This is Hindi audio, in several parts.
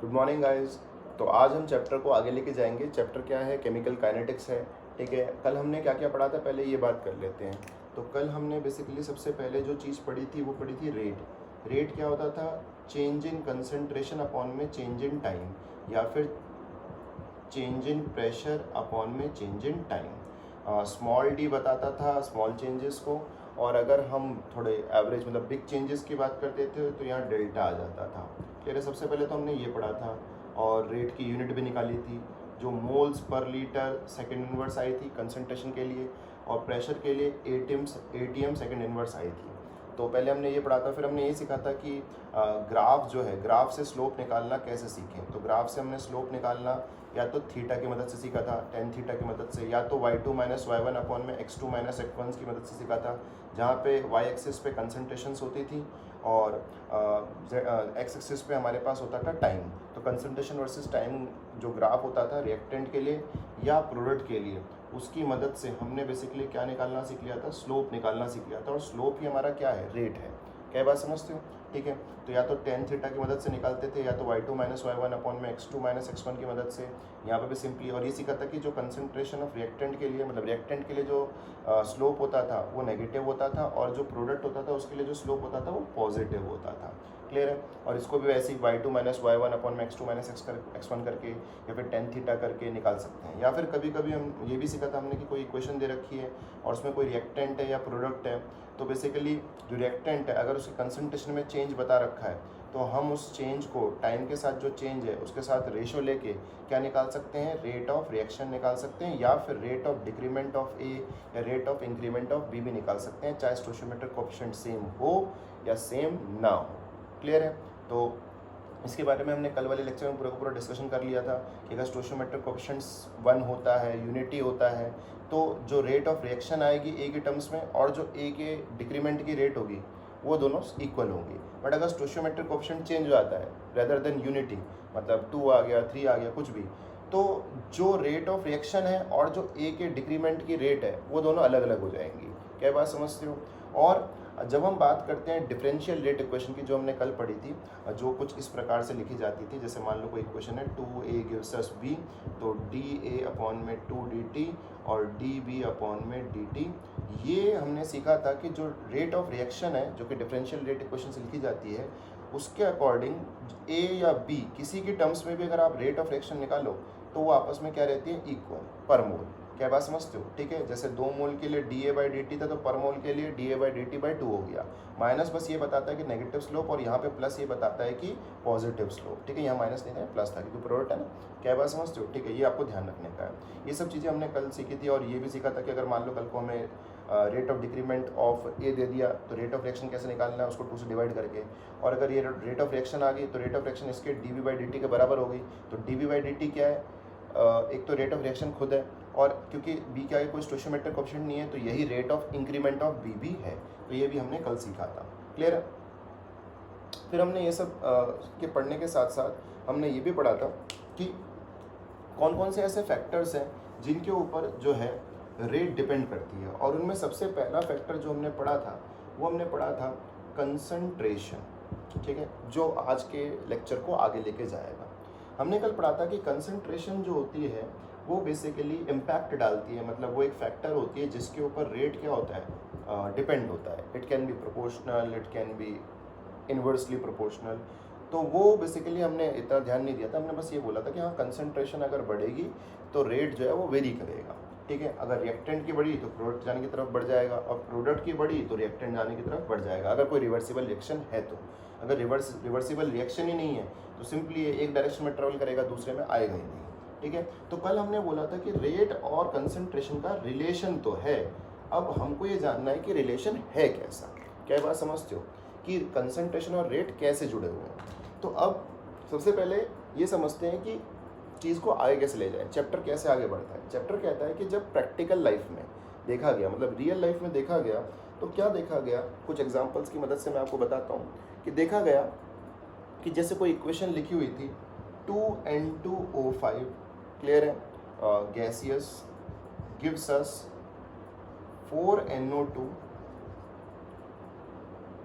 Good morning guys. तो आज हम चैप्टर को आगे लेके जाएंगे। चैप्टर क्या है? केमिकल काइनेटिक्स है। ठीक है, कल हमने क्या क्या पढ़ा था, पहले ये बात कर लेते हैं। तो कल हमने बेसिकली सबसे पहले जो चीज़ पढ़ी थी वो पढ़ी थी रेट। रेट क्या होता था? चेंज इन कंसंट्रेशन अपॉन में चेंज इन टाइम, या फिर चेंज इन प्रेशर अपॉन में change in time. Small D बताता था स्मॉल चेंजेस को, और अगर हम थोड़े एवरेज मतलब बिग चेंजेस की बात करते थे तो यहाँ डेल्टा आ जाता था। क्लियर है? सबसे पहले तो हमने ये पढ़ा था, और रेट की यूनिट भी निकाली थी जो moles per litre second inverse आई थी कंसंट्रेशन के लिए, और प्रेशर के लिए एटीएम सेकेंड इनवर्स आई थी। तो पहले हमने ये पढ़ा था। फिर हमने ये सीखा था कि ग्राफ जो है, ग्राफ से स्लोप निकालना कैसे सीखें। तो ग्राफ से हमने स्लोप निकालना या तो थीटा की मदद से सीखा था, टेन थीटा की मदद से, या तो y2 माइनस वाई अपॉन में x2 माइनस x1 की मदद से सीखा था, जहाँ पे y एक्सिस पे कंसंट्रेशंस होती थी और x एक्सिस पे हमारे पास होता था टाइम। तो कंसंट्रेशन वर्सेस टाइम जो ग्राफ होता था रिएक्टेंट के लिए या प्रोडक्ट के लिए, उसकी मदद से हमने बेसिकली क्या निकालना सीख लिया था? स्लोप निकालना सीख लिया था। और स्लोप ही हमारा क्या है? रेट है। क्या बात समझते हो? ठीक है, तो या तो टेन थीटा की मदद से निकालते थे, या तो y2 माइनस वाई अपॉन में x2 माइनस x1 की मदद से। यहाँ पे भी सिंपली, और ये सीखा था कि जो कंसंट्रेशन ऑफ रिएक्टेंट के लिए, मतलब रिएक्टेंट के लिए जो स्लोप होता था वो नेगेटिव होता था, और जो प्रोडक्ट होता था उसके लिए जो स्लोप होता था वो पॉजिटिव होता था। क्लियर है? और इसको भी वैसे ही y2 माइनस वाई अपॉन में x2 माइनस x1 करके, या फिर टेन थीटा करके निकाल सकते हैं। या फिर कभी कभी हम ये भी सीखा था हमने कि कोई इक्वेशन दे रखी है और उसमें कोई रिएक्टेंट है या प्रोडक्ट है, तो बेसिकली जो रिएक्टेंट है अगर उसके कंसंट्रेशन में चेंज बता रखा है तो हम उस चेंज को टाइम के साथ जो चेंज है उसके साथ रेशो लेके क्या निकाल सकते हैं? रेट ऑफ रिएक्शन निकाल सकते हैं, या फिर rate of decrement of A या rate of increment of B भी निकाल सकते हैं, चाहे स्टोइचियोमेट्रिक कोएफिशिएंट सेम हो या सेम ना हो। क्लियर है? तो इसके बारे में हमने कल वाले लेक्चर में पूरा का पूरा डिस्कशन कर लिया था कि अगर स्टोइचियोमेट्रिक कोएफिशिएंट्स 1 होता है, यूनिटी होता है, तो जो रेट ऑफ रिएक्शन आएगी ए के टर्म्स में और जो ए के डिक्रीमेंट की रेट होगी वो दोनों इक्वल होंगी। बट अगर स्टोइचियोमेट्रिक कोएफिशिएंट चेंज हो जाता है रेदर देन यूनिटी, मतलब 2 आ गया, 3 आ गया, कुछ भी, तो जो रेट ऑफ रिएक्शन है और जो ए के डिक्रीमेंट की रेट है वो दोनों अलग अलग हो जाएंगी। क्या बात समझते हो? और जब हम बात करते हैं डिफरेंशियल रेट इक्वेशन की, जो हमने कल पढ़ी थी, जो कुछ इस प्रकार से लिखी जाती थी, जैसे मान लो कोई इक्वेशन है 2a गिव्स अस b, तो dA अपॉन में 2dt और dB अपॉन में dt। ये हमने सीखा था कि जो रेट ऑफ रिएक्शन है जो कि डिफरेंशियल रेट इक्वेशन से लिखी जाती है, उसके अकॉर्डिंग a या b किसी के टर्म्स में भी अगर आप रेट ऑफ रिएक्शन निकालो तो वो आपस में क्या रहती है? इक्वल पर मोल। क्या बात समझते हो? ठीक है, जैसे 2 मोल के लिए dA/dt था तो पर मोल के लिए dA/dt/2 हो गया। माइनस बस ये बताता है कि नेगेटिव स्लोप, और यहाँ पे प्लस ये बताता है कि पॉजिटिव स्लोप। ठीक है, यहाँ माइनस नहीं था, प्लस था क्योंकि प्रोडक्ट है ना। क्या बात समझते हो? ठीक है, ये आपको ध्यान रखने का है। ये सब चीज़ें हमने कल सीखी थी, और ये भी सीखा था कि अगर मान लो कल को हमें रेट ऑफ डिक्रीमेंट ऑफ ए दे दिया तो रेट ऑफ रिएक्शन कैसे निकालना है? उसको 2 से डिवाइड करके। और अगर ये रेट ऑफ रिएक्शन आ गई तो रेट ऑफ रिएक्शन इसके dB/dt के बराबर हो गई। तो dB/dt क्या है? एक तो रेट ऑफ रिएक्शन खुद है, और क्योंकि बी के आगे कोई स्टोइचियोमेट्रिक कोएफिशिएंट नहीं है तो यही rate of increment of B भी है। तो ये भी हमने कल सीखा था। क्लियर है? फिर हमने ये सब के पढ़ने के साथ साथ हमने ये भी पढ़ा था कि कौन कौन से ऐसे फैक्टर्स हैं जिनके ऊपर जो है रेट डिपेंड करती है। और उनमें सबसे पहला फैक्टर जो हमने पढ़ा था वो हमने पढ़ा था कंसंट्रेशन। ठीक है, जो आज के लेक्चर को आगे लेके जाएगा। हमने कल पढ़ा था कि कंसंट्रेशन जो होती है वो बेसिकली इम्पैक्ट डालती है, मतलब वो एक फैक्टर होती है जिसके ऊपर रेट क्या होता है? डिपेंड होता है। It can be proportional, it can be inversely proportional. तो वो बेसिकली हमने इतना ध्यान नहीं दिया था। हमने बस ये बोला था कि हाँ, कंसंट्रेशन अगर बढ़ेगी तो रेट जो है वो वेरी करेगा। ठीक है, अगर रिएक्टेंट की बढ़ी तो प्रोडक्ट जाने की तरफ बढ़ जाएगा, और प्रोडक्ट की बढ़ी तो रिएक्टेंट जाने की तरफ बढ़ जाएगा, अगर कोई रिवर्सिबल रिएक्शन है तो। अगर रिवर्सिबल रिएक्शन ही नहीं है तो सिंपली एक डायरेक्शन में ट्रेवल करेगा, दूसरे में आएगा ही नहीं। ठीक है, तो कल हमने बोला था कि रेट और कंसंट्रेशन का रिलेशन तो है। अब हमको ये जानना है कि रिलेशन है कैसा। क्या बात समझते हो कि कंसंट्रेशन और रेट कैसे जुड़े हुए हैं? तो अब सबसे पहले ये समझते हैं कि चीज़ को आगे कैसे ले जाए, चैप्टर कैसे आगे बढ़ता है। चैप्टर कहता है कि जब प्रैक्टिकल लाइफ में देखा गया, मतलब रियल लाइफ में देखा गया, तो क्या देखा गया? कुछ एग्जांपल्स की मदद से मैं आपको बताता हूँ कि देखा गया कि जैसे कोई इक्वेशन लिखी हुई थी 2N2O5, क्लियर है, gaseous, gives us 4NO2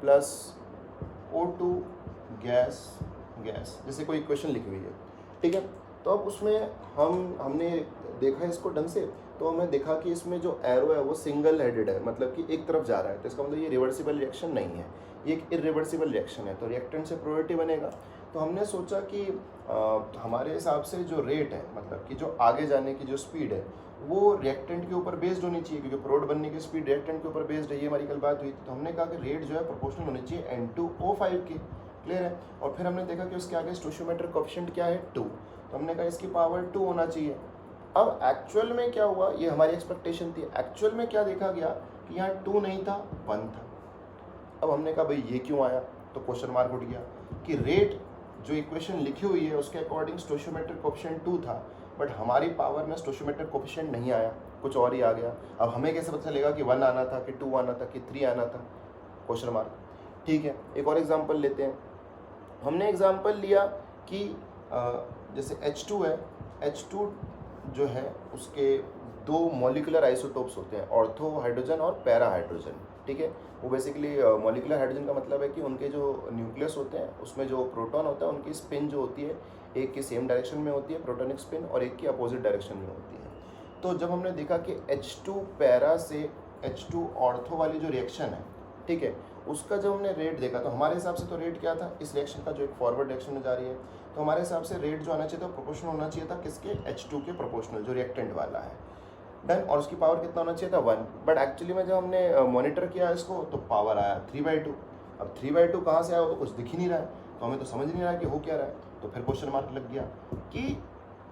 plus O2 gas gas, जैसे कोई इक्वेशन लिखी हुई है, ठीक है। तो अब उसमें हमने देखा इसको ढंग से, तो हमें देखा कि इसमें जो एरो है वो सिंगल हेडेड है, मतलब कि एक तरफ जा रहा है, तो इसका मतलब ये रिवर्सिबल रिएक्शन नहीं है, ये एक इरिवर्सिबल रिएक्शन है, तो रिएक्टेंट से प्रोबेबिलिटी बनेगा। तो हमने सोचा कि हमारे हिसाब से जो रेट है, मतलब कि जो आगे जाने की जो स्पीड है वो रिएक्टेंट के ऊपर बेस्ड होनी चाहिए, क्योंकि प्रोडक्ट बनने की स्पीड रिएक्टेंट के ऊपर बेस्ड है, ये हमारी कल बात हुई थी। तो हमने कहा कि रेट जो है प्रोपोर्शनल होनी चाहिए N2O5 की, क्लियर है। और फिर हमने देखा कि उसके आगे स्टोशियोमेट्रिक कोएफिशिएंट क्या है, 2, तो हमने कहा इसकी पावर 2 होना चाहिए। अब एक्चुअल में क्या हुआ, ये हमारी एक्सपेक्टेशन थी, एक्चुअल में क्या देखा गया कि यहाँ 2 नहीं था, 1 था। अब हमने कहा भाई ये क्यों आया, तो क्वेश्चन मार्क उठ गया कि रेट जो इक्वेशन लिखी हुई है उसके अकॉर्डिंग स्टोशियोमेट्रिक कोएफिशिएंट 2 था, बट हमारी पावर में स्टोशियोमेट्रिक कोएफिशिएंट नहीं आया, कुछ और ही आ गया। अब हमें कैसे पता चलेगा कि 1 आना था कि 2 आना था कि 3 आना था, क्वेश्चन मार्क। ठीक है, एक और एग्जांपल लेते हैं। हमने एग्जांपल लिया कि जैसे H2 है, H2 जो है उसके 2 मॉलिक्यूलर आइसोटोप्स होते हैं, ऑर्थो हाइड्रोजन और पैरा हाइड्रोजन, ठीक है। वो बेसिकली मॉलिक्यूलर हाइड्रोजन का मतलब है कि उनके जो न्यूक्लियस होते हैं उसमें जो प्रोटॉन होता है उनकी स्पिन जो होती है एक की सेम डायरेक्शन में होती है प्रोटॉनिक स्पिन, और एक की अपोजिट डायरेक्शन में होती है। तो जब हमने देखा कि H2 पैरा से H2 ऑर्थो वाली जो रिएक्शन है, ठीक है, उसका जब हमने रेट देखा तो हमारे हिसाब से तो रेट क्या था, इस रिएक्शन का जो एक फॉरवर्ड डायरेक्शन में जा रही है, तो हमारे हिसाब से रेट जो आना चाहिए था प्रोपोर्शनल होना चाहिए था किसके, H2 के प्रोपोर्शनल, जो रिएक्टेंट वाला है, डन। और उसकी पावर कितना होना चाहिए था, 1, बट एक्चुअली में जब हमने मॉनिटर किया इसको तो पावर आया 3/2। अब 3/2 कहाँ से आया, वो तो कुछ दिख ही नहीं रहा है, तो हमें तो समझ नहीं रहा है कि हो क्या रहा है। तो फिर क्वेश्चन मार्क लग गया कि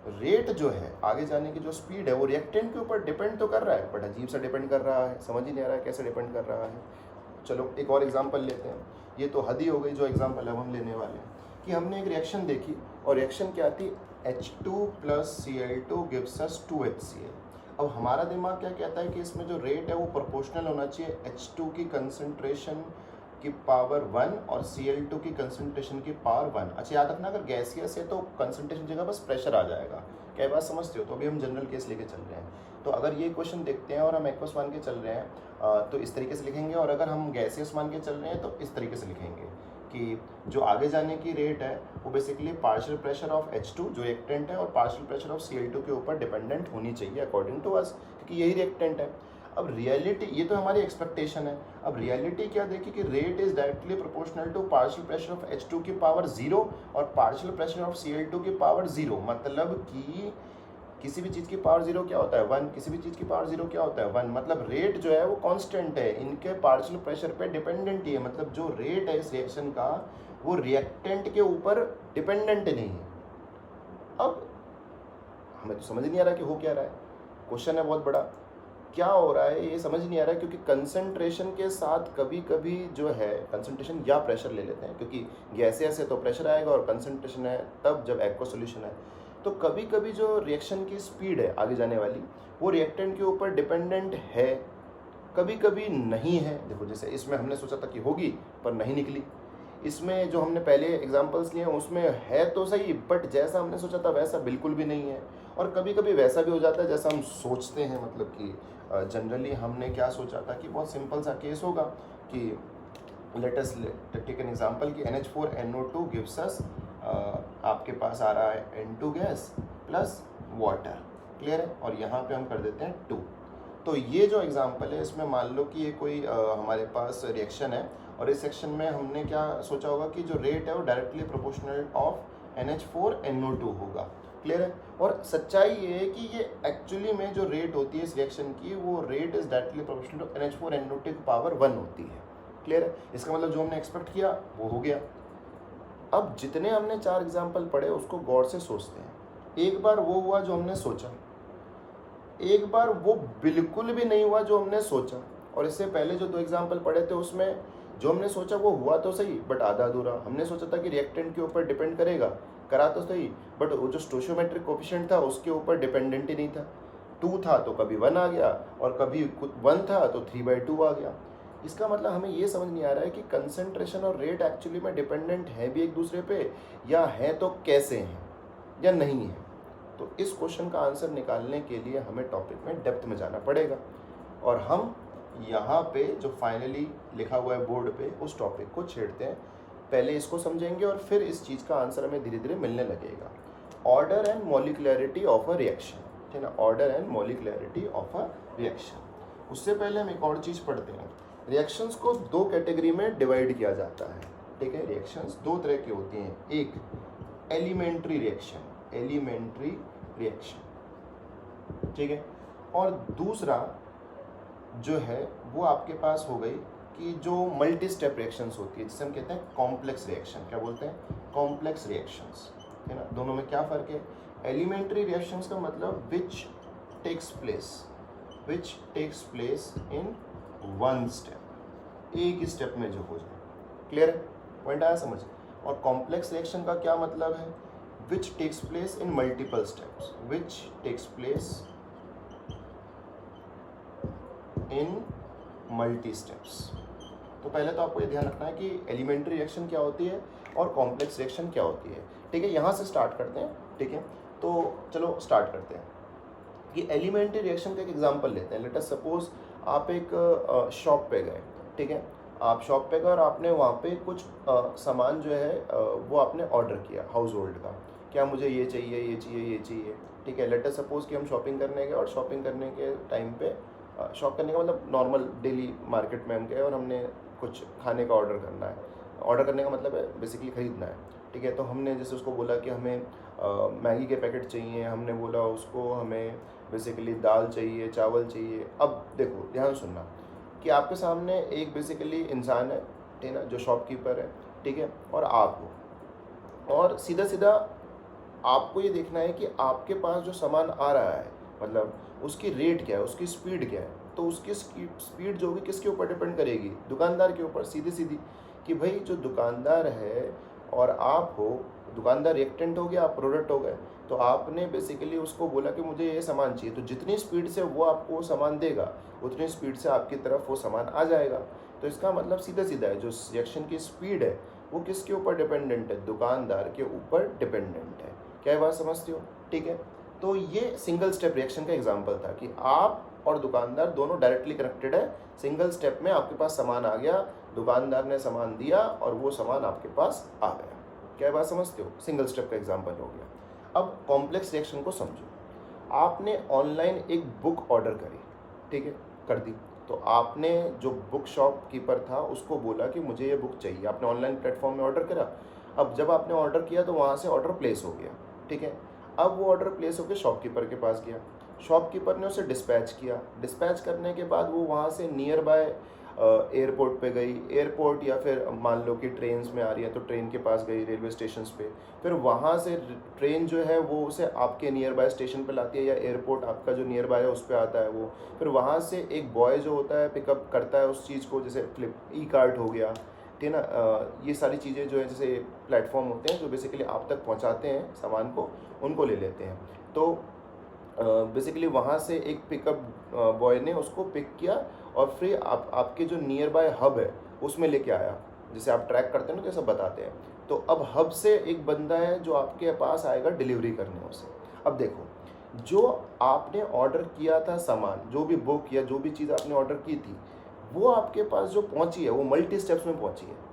रेट जो है आगे जाने की जो स्पीड है वो रिएक्टेंट के ऊपर डिपेंड तो कर रहा है, बट अजीब सा डिपेंड कर रहा है, समझ ही नहीं आ रहा है कैसे डिपेंड कर रहा है। चलो एक और एग्जांपल लेते हैं, ये तो हद ही हो गई जो एग्जांपल अब हम लेने वाले हैं, कि हमने एक रिएक्शन देखी और रिएक्शन क्या थी, H2 + Cl2 gives us 2HCl। अब हमारा दिमाग क्या कहता है कि इसमें जो रेट है वो प्रोपोर्शनल होना चाहिए H2 की कंसंट्रेशन की पावर 1 और Cl2 की कंसंट्रेशन की पावर 1। अच्छा याद रखना, अगर गैसियस है तो कंसंट्रेशन जगह बस प्रेशर आ जाएगा, क्या बात समझते हो। तो अभी हम जनरल केस लेके चल रहे हैं, तो अगर ये क्वेश्चन देखते हैं और हम एक्वस मान के चल रहे हैं तो इस तरीके से लिखेंगे, और अगर हम गैसियस मान के चल रहे हैं तो इस तरीके से लिखेंगे कि जो आगे जाने की रेट है वो basically partial pressure of H2 जो रिएक्टेंट है और पार्शियल प्रेशर ऑफ Cl2 के ऊपर डिपेंडेंट होनी चाहिए अकॉर्डिंग टू अस, क्योंकि यही रिएक्टेंट है। अब रियलिटी, ये तो हमारी एक्सपेक्टेशन है, अब रियलिटी क्या देखी कि rate is directly proportional to partial pressure of H2 की पावर 0 और पार्शियल प्रेशर ऑफ Cl2 की पावर 0, मतलब कि किसी भी चीज़ की पावर 0 क्या होता है, 1, किसी भी चीज़ की पावर 0 क्या होता है, 1, मतलब रेट जो है वो कांस्टेंट है, इनके पार्शियल प्रेशर पे डिपेंडेंट ही है, मतलब जो रेट है इस रिएक्शन का वो रिएक्टेंट के ऊपर डिपेंडेंट नहीं है। अब हमें तो समझ नहीं आ रहा कि हो क्या रहा है, क्वेश्चन है बहुत बड़ा, क्या हो रहा है ये समझ नहीं आ रहा है, क्योंकि कंसंट्रेशन के साथ कभी कभी जो है कंसंट्रेशन या प्रेशर ले लेते हैं, क्योंकि गैसेस है तो प्रेशर आएगा और कंसंट्रेशन है तब जब एक्वस सॉल्यूशन है, तो कभी कभी जो रिएक्शन की स्पीड है आगे जाने वाली वो रिएक्टेंट के ऊपर डिपेंडेंट है, कभी कभी नहीं है। देखो जैसे इसमें हमने सोचा था कि होगी पर नहीं निकली, इसमें जो हमने पहले एग्जांपल्स लिए उसमें है तो सही, बट जैसा हमने सोचा था वैसा बिल्कुल भी नहीं है, और कभी कभी वैसा भी हो जाता है जैसा हम सोचते हैं, मतलब कि जनरली हमने क्या सोचा था कि बहुत सिंपल सा केस होगा कि let us take an example कि NH4NO2 गिव्स अस, आपके पास आ रहा है N2 gas plus water, clear है, और यहाँ पे हम कर देते हैं 2। तो ये जो एग्जांपल है इसमें मान लो कि ये कोई हमारे पास रिएक्शन है, और इस सेक्शन में हमने क्या सोचा होगा कि जो रेट है वो डायरेक्टली प्रोपोर्शनल ऑफ NH4NO2 होगा, क्लियर है। और सच्चाई ये है कि ये एक्चुअली में जो रेट होती है इस रिएक्शन की वो rate is directly proportional to NH4NO2 की पावर 1 होती है, क्लियर है। इसका मतलब जो हमने एक्सपेक्ट किया वो हो गया। अब जितने हमने 4 एग्जाम्पल पढ़े उसको गौर से सोचते हैं, एक बार वो हुआ जो हमने सोचा, एक बार वो बिल्कुल भी नहीं हुआ जो हमने सोचा, और इससे पहले जो 2 एग्जाम्पल पढ़े थे उसमें जो हमने सोचा वो हुआ तो सही बट आधा अधूरा। हमने सोचा था कि रिएक्टेंट के ऊपर डिपेंड करेगा, करा तो सही, बट वो जो स्टोशियोमेट्रिक कोएफिशिएंट था उसके ऊपर डिपेंडेंट ही नहीं था, 2 था तो कभी 1 आ गया और कभी 1 था तो 3/2 आ गया। इसका मतलब हमें ये समझ नहीं आ रहा है कि कंसंट्रेशन और रेट एक्चुअली में डिपेंडेंट है भी एक दूसरे पे, या है तो कैसे हैं या नहीं है। तो इस क्वेश्चन का आंसर निकालने के लिए हमें टॉपिक में डेप्थ में जाना पड़ेगा, और हम यहाँ पे जो फाइनली लिखा हुआ है बोर्ड पे उस टॉपिक को छेड़ते हैं। पहले इसको समझेंगे और फिर इस चीज़ का आंसर हमें धीरे धीरे मिलने लगेगा। Order and molecularity of a reaction, ठीक है ना, order and molecularity of a reaction. उससे पहले हम एक और चीज़ पढ़ते हैं। रिएक्शंस को दो कैटेगरी में डिवाइड किया जाता है, ठीक है। रिएक्शंस दो तरह की होती हैं, एक एलिमेंट्री रिएक्शन, एलिमेंट्री रिएक्शन, ठीक है, और दूसरा जो है वो आपके पास हो गई कि जो मल्टी स्टेप रिएक्शंस होती है, जिसे हम कहते हैं कॉम्प्लेक्स रिएक्शन। क्या बोलते हैं? कॉम्प्लेक्स रिएक्शंस, है ना। दोनों में क्या फ़र्क है? एलिमेंट्री रिएक्शंस का मतलब which takes place in one step, एक ही स्टेप में जो हो जाए। क्लियर है? पॉइंट आया समझ? और कॉम्प्लेक्स रिएक्शन का क्या मतलब है? Which takes place in multiple steps, which takes place in multi steps. तो पहले तो आपको ये ध्यान रखना है कि एलिमेंट्री रिएक्शन क्या होती है और कॉम्प्लेक्स रिएक्शन क्या होती है, ठीक है। यहाँ से स्टार्ट करते हैं, ठीक है। तो चलो स्टार्ट करते हैं कि एलिमेंट्री रिएक्शन का एक एग्जांपल लेते हैं। लेट अस सपोज आप एक शॉप पे गए, ठीक है। आप शॉप पे गए और आपने वहाँ पे कुछ सामान जो है वो आपने ऑर्डर किया हाउस होल्ड का। क्या मुझे ये चाहिए, ये चाहिए, ये चाहिए, ठीक है। लेट अस सपोज कि हम शॉपिंग करने गए और शॉपिंग करने के टाइम पे शॉप करने का मतलब नॉर्मल डेली मार्केट में हम गए और हमने कुछ खाने का ऑर्डर करना है। ऑर्डर करने का मतलब है बेसिकली ख़रीदना है, ठीक है। तो हमने जैसे उसको बोला कि हमें मैगी के पैकेट चाहिए, हमने बोला उसको हमें बेसिकली दाल चाहिए, चावल चाहिए। अब देखो ध्यान सुनना कि आपके सामने एक बेसिकली इंसान है, ठीक है ना, जो शॉपकीपर है, ठीक है, और आप हो, और सीधा सीधा आपको ये देखना है कि आपके पास जो सामान आ रहा है मतलब उसकी रेट क्या है, उसकी स्पीड क्या है। तो उसकी स्पीड जो होगी किसके ऊपर डिपेंड करेगी? दुकानदार के ऊपर, सीधी सीधी। कि भाई जो दुकानदार है और आप हो, दुकानदार रिएक्टेंट हो गया, आप प्रोडक्ट हो गए। तो आपने बेसिकली उसको बोला कि मुझे ये सामान चाहिए, तो जितनी स्पीड से वो आपको सामान देगा उतनी स्पीड से आपकी तरफ वो सामान आ जाएगा। तो इसका मतलब सीधा सीधा है, जो रिएक्शन की स्पीड है वो किसके ऊपर डिपेंडेंट है? दुकानदार के ऊपर डिपेंडेंट है। क्या ये बात समझते हो? ठीक है। तो ये सिंगल स्टेप रिएक्शन का एग्जांपल था कि आप और दुकानदार दोनों डायरेक्टली कनेक्टेड है। सिंगल स्टेप में आपके पास सामान आ गया, दुकानदार ने सामान दिया और वो सामान आपके पास आ गया। क्या बात समझते हो? सिंगल स्टेप का एग्जांपल हो गया। अब कॉम्प्लेक्स रिएक्शन को समझो। आपने ऑनलाइन एक बुक ऑर्डर करी, ठीक है, कर दी। तो आपने जो बुक शॉपकीपर था उसको बोला कि मुझे ये बुक चाहिए। आपने ऑनलाइन प्लेटफॉर्म में ऑर्डर करा। अब जब आपने ऑर्डर किया तो वहाँ से ऑर्डर प्लेस हो गया, ठीक है। अब वो ऑर्डर प्लेस होकर शॉपकीपर के पास गया। शॉपकीपर ने उसे डिस्पैच किया। डिस्पैच करने के बाद वो वहाँ से नियर बाय एयरपोर्ट पे गई। एयरपोर्ट या फिर मान लो कि ट्रेन्स में आ रही है तो ट्रेन के पास गई, रेलवे स्टेशन पे। फिर वहाँ से ट्रेन जो है वो उसे आपके नियर बाय स्टेशन पे लाती है, या एयरपोर्ट आपका जो नियर बाय है उस पर आता है वो। फिर वहाँ से एक बॉय जो होता है पिकअप करता है उस चीज़ को, जैसे फ्लिप ई कार्ट हो गया, ठीक है ना। ये सारी चीज़ें जो है जैसे प्लेटफॉर्म होते हैं जो बेसिकली आप तक पहुँचाते हैं सामान को, उनको ले लेते हैं। तो बेसिकली वहाँ से एक पिकअप बॉय ने उसको पिक किया और फिर आपके जो नियर बाय हब है उसमें लेके आया। जैसे आप ट्रैक करते हैं ना, जैसे बताते हैं। तो अब हब से एक बंदा है जो आपके पास आएगा डिलीवरी करने उसे। अब देखो, जो आपने ऑर्डर किया था सामान, जो भी बुक या जो भी चीज़ आपने ऑर्डर की थी, वो आपके पास जो पहुंची है वो मल्टी स्टेप्स में पहुंची है।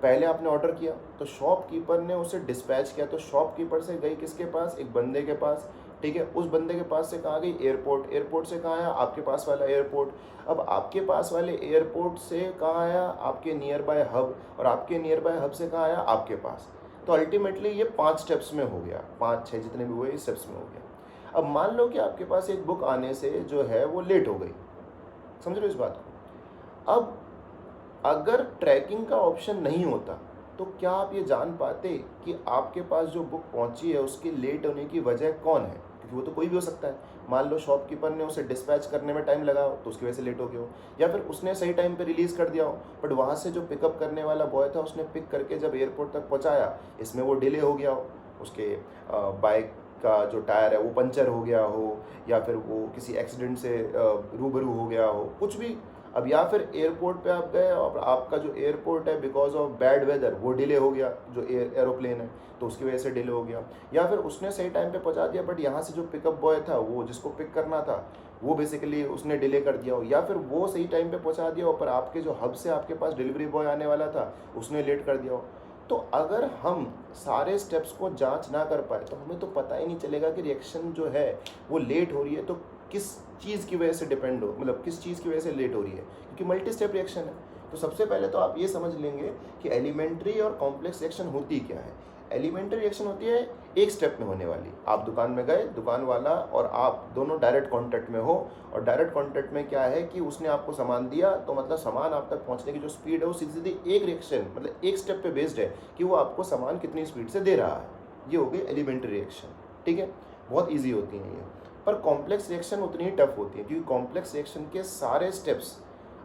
पहले आपने ऑर्डर किया तो शॉपकीपर ने उसे डिस्पैच किया। तो शॉपकीपर से गई किसके पास? एक बंदे के पास, ठीक है। उस बंदे के पास से कहाँ गई? एयरपोर्ट। एयरपोर्ट से कहाँ आया? आपके पास वाला एयरपोर्ट। अब आपके पास वाले एयरपोर्ट से कहाँ आया? आपके नियर बाय हब। और आपके नियर बाय हब से कहाँ आया? आपके पास। तो अल्टीमेटली ये 5 स्टेप्स में हो गया, 5-6 जितने भी हुए इस स्टेप्स में हो गया। अब मान लो कि आपके पास एक बुक आने से जो है वो लेट हो गई। समझ रहे हो इस बात को? अब अगर ट्रैकिंग का ऑप्शन नहीं होता तो क्या आप ये जान पाते कि आपके पास जो बुक पहुंची है उसके लेट होने की वजह कौन है? क्योंकि वो तो कोई भी हो सकता है। मान लो शॉपकीपर ने उसे डिस्पैच करने में टाइम लगा हो तो उसकी वजह से लेट हो गया हो, या फिर उसने सही टाइम पे रिलीज़ कर दिया हो, बट वहाँ से जो पिकअप करने वाला बॉय था उसने पिक करके जब एयरपोर्ट तक पहुँचाया इसमें वो डिले हो गया हो, उसके बाइक का जो टायर है वो पंचर हो गया हो, या फिर वो किसी एक्सीडेंट से रूबरू हो गया हो, कुछ भी। अब या फिर एयरपोर्ट पे आप गए और आपका जो एयरपोर्ट है बिकॉज ऑफ बैड वेदर वो डिले हो गया, जो एरोप्लेन है तो उसकी वजह से डिले हो गया, या फिर उसने सही टाइम पे पहुंचा दिया बट यहाँ से जो पिकअप बॉय था वो जिसको पिक करना था वो बेसिकली उसने डिले कर दिया हो, या फिर वो सही टाइम पे पहुंचा दिया हो पर आपके जो हब से आपके पास डिलीवरी बॉय आने वाला था उसने लेट कर दिया हो। तो अगर हम सारे स्टेप्स को जांच ना कर पाए तो हमें तो पता ही नहीं चलेगा कि रिएक्शन जो है वो लेट हो रही है तो किस चीज़ की वजह से डिपेंड हो, मतलब किस चीज़ की वजह से लेट हो रही है, क्योंकि मल्टी स्टेप रिएक्शन है। तो सबसे पहले तो आप ये समझ लेंगे कि एलिमेंट्री और कॉम्प्लेक्स रिएक्शन होती क्या है। एलिमेंट्री रिएक्शन होती है एक स्टेप में होने वाली। आप दुकान में गए, दुकान वाला और आप दोनों डायरेक्ट कांटेक्ट में हो, और डायरेक्ट कांटेक्ट में क्या है कि उसने आपको सामान दिया, तो मतलब सामान आप तक पहुंचने की जो स्पीड है वो सीधी सीधी एक रिएक्शन, मतलब एक स्टेप पे बेस्ड है कि वो आपको सामान कितनी स्पीड से दे रहा है। ये हो गई एलिमेंट्री रिएक्शन, ठीक है, बहुत ईजी होती है ये। पर कॉम्प्लेक्स रिएक्शन उतनी ही टफ होती है, क्योंकि कॉम्प्लेक्स रिएक्शन के सारे स्टेप्स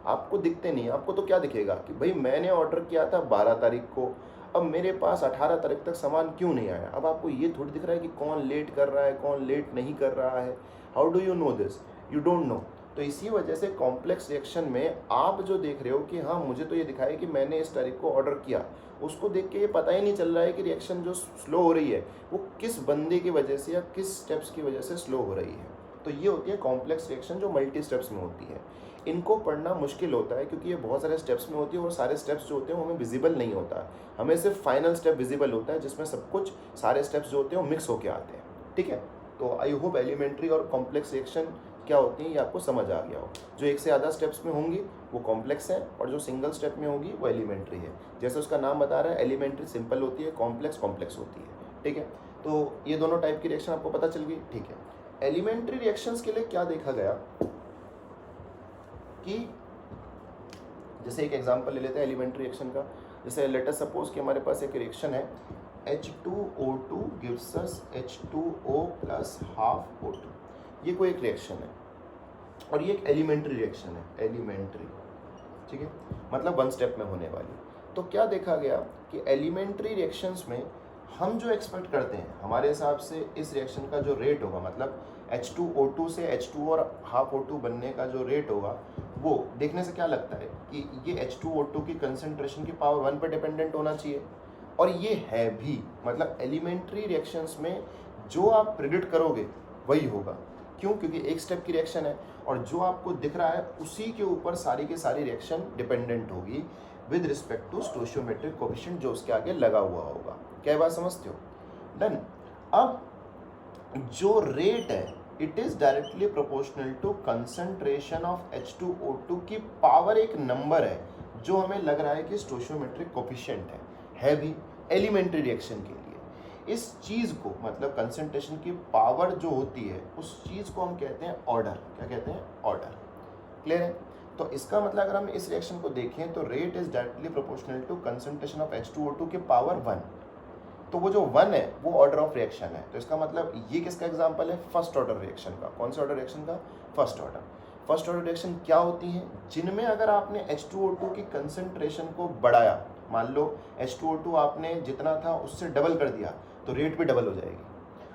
आपको दिखते नहीं। आपको तो क्या दिखेगा कि भाई मैंने ऑर्डर किया था 12 तारीख को, अब मेरे पास 18 तारीख तक सामान क्यों नहीं आया। अब आपको ये थोड़ी दिख रहा है कि कौन लेट कर रहा है, कौन लेट नहीं कर रहा है। How do you know this? You don't know. तो इसी वजह से कॉम्प्लेक्स रिएक्शन में आप जो देख रहे हो कि हाँ मुझे तो ये दिखाया कि मैंने इस तारीख को ऑर्डर किया, उसको देख के ये पता ही नहीं चल रहा है कि रिएक्शन जो स्लो हो रही है वो किस बंदे की वजह से या किस स्टेप्स की वजह से स्लो हो रही है। तो ये होती है कॉम्प्लेक्स रिएक्शन जो मल्टी स्टेप्स में होती है। इनको पढ़ना मुश्किल होता है क्योंकि ये बहुत सारे स्टेप्स में होती है और सारे स्टेप्स जो होते हैं वो हमें विजिबल नहीं होता। हमें सिर्फ फाइनल स्टेप विजिबल होता है जिसमें सब कुछ सारे स्टेप्स जो होते हैं वो मिक्स होके आते हैं, ठीक है। तो आई होप एलिमेंट्री और कॉम्प्लेक्स रिएक्शन क्या होती है ये आपको समझ आ गया हो। जो एक से ज़्यादा स्टेप्स में होंगी वो कॉम्प्लेक्स है, और जो सिंगल स्टेप में होगी वो एलिमेंट्री है। जैसे उसका नाम बता रहा है, एलिमेंट्री सिंपल होती है, कॉम्प्लेक्स कॉम्प्लेक्स होती है, ठीक है। तो ये दोनों टाइप की रिएक्शन आपको पता चल गई, ठीक है। एलिमेंट्री रिएक्शंस के लिए क्या देखा गया कि जैसे एक एग्जांपल ले लेते हैं एलिमेंट्री रिएक्शन का। जैसे लेट अस सपोज कि हमारे पास एक रिएक्शन है H2O2 gives us H2O plus half O2। ये कोई एक रिएक्शन है और ये एक एलिमेंट्री रिएक्शन है, एलिमेंट्री, ठीक है, मतलब वन स्टेप में होने वाली। तो क्या देखा गया कि एलिमेंट्री रिएक्शंस में हम जो एक्सपेक्ट करते हैं हमारे हिसाब से इस रिएक्शन का जो रेट होगा, मतलब H2O2 से H2 और हाफ O2 बनने का जो रेट होगा, वो देखने से क्या लगता है कि ये H2O2 की कंसंट्रेशन की पावर 1 पे डिपेंडेंट होना चाहिए, और ये है भी। मतलब एलिमेंट्री रिएक्शंस में जो आप प्रिडिक्ट करोगे वही होगा। क्यों? क्योंकि एक स्टेप की रिएक्शन है और जो आपको दिख रहा है उसी के ऊपर सारी की सारी रिएक्शन डिपेंडेंट होगी विद रिस्पेक्ट टू स्टोइचियोमेट्रिक कोएफिशिएंट जो उसके आगे लगा हुआ होगा। क्या बात समझते हो? डन। अब जो रेट है it is directly proportional to concentration of H2O2 की पावर, एक नंबर है जो हमें लग रहा है कि स्टोइचियोमेट्रिक कोएफिशिएंट है भी एलिमेंट्री रिएक्शन के लिए। इस चीज़ को, मतलब कंसंट्रेशन की पावर जो होती है उस चीज़ को हम कहते हैं ऑर्डर। क्या कहते हैं? ऑर्डर। क्लियर है? तो इसका मतलब अगर हम इस रिएक्शन को देखें तो rate is directly proportional to concentration of H2O2 के पावर 1। तो वो जो 1 है वो ऑर्डर ऑफ रिएक्शन है। तो इसका मतलब ये किसका एग्जांपल है? फर्स्ट ऑर्डर रिएक्शन का। कौन सा ऑर्डर रिएक्शन का? First order. First order reaction क्या होती है? जिनमें अगर आपने H2O2 की कंसंट्रेशन को बढ़ाया, मान लो H2O2 आपने जितना था उससे डबल कर दिया तो रेट भी डबल हो जाएगी।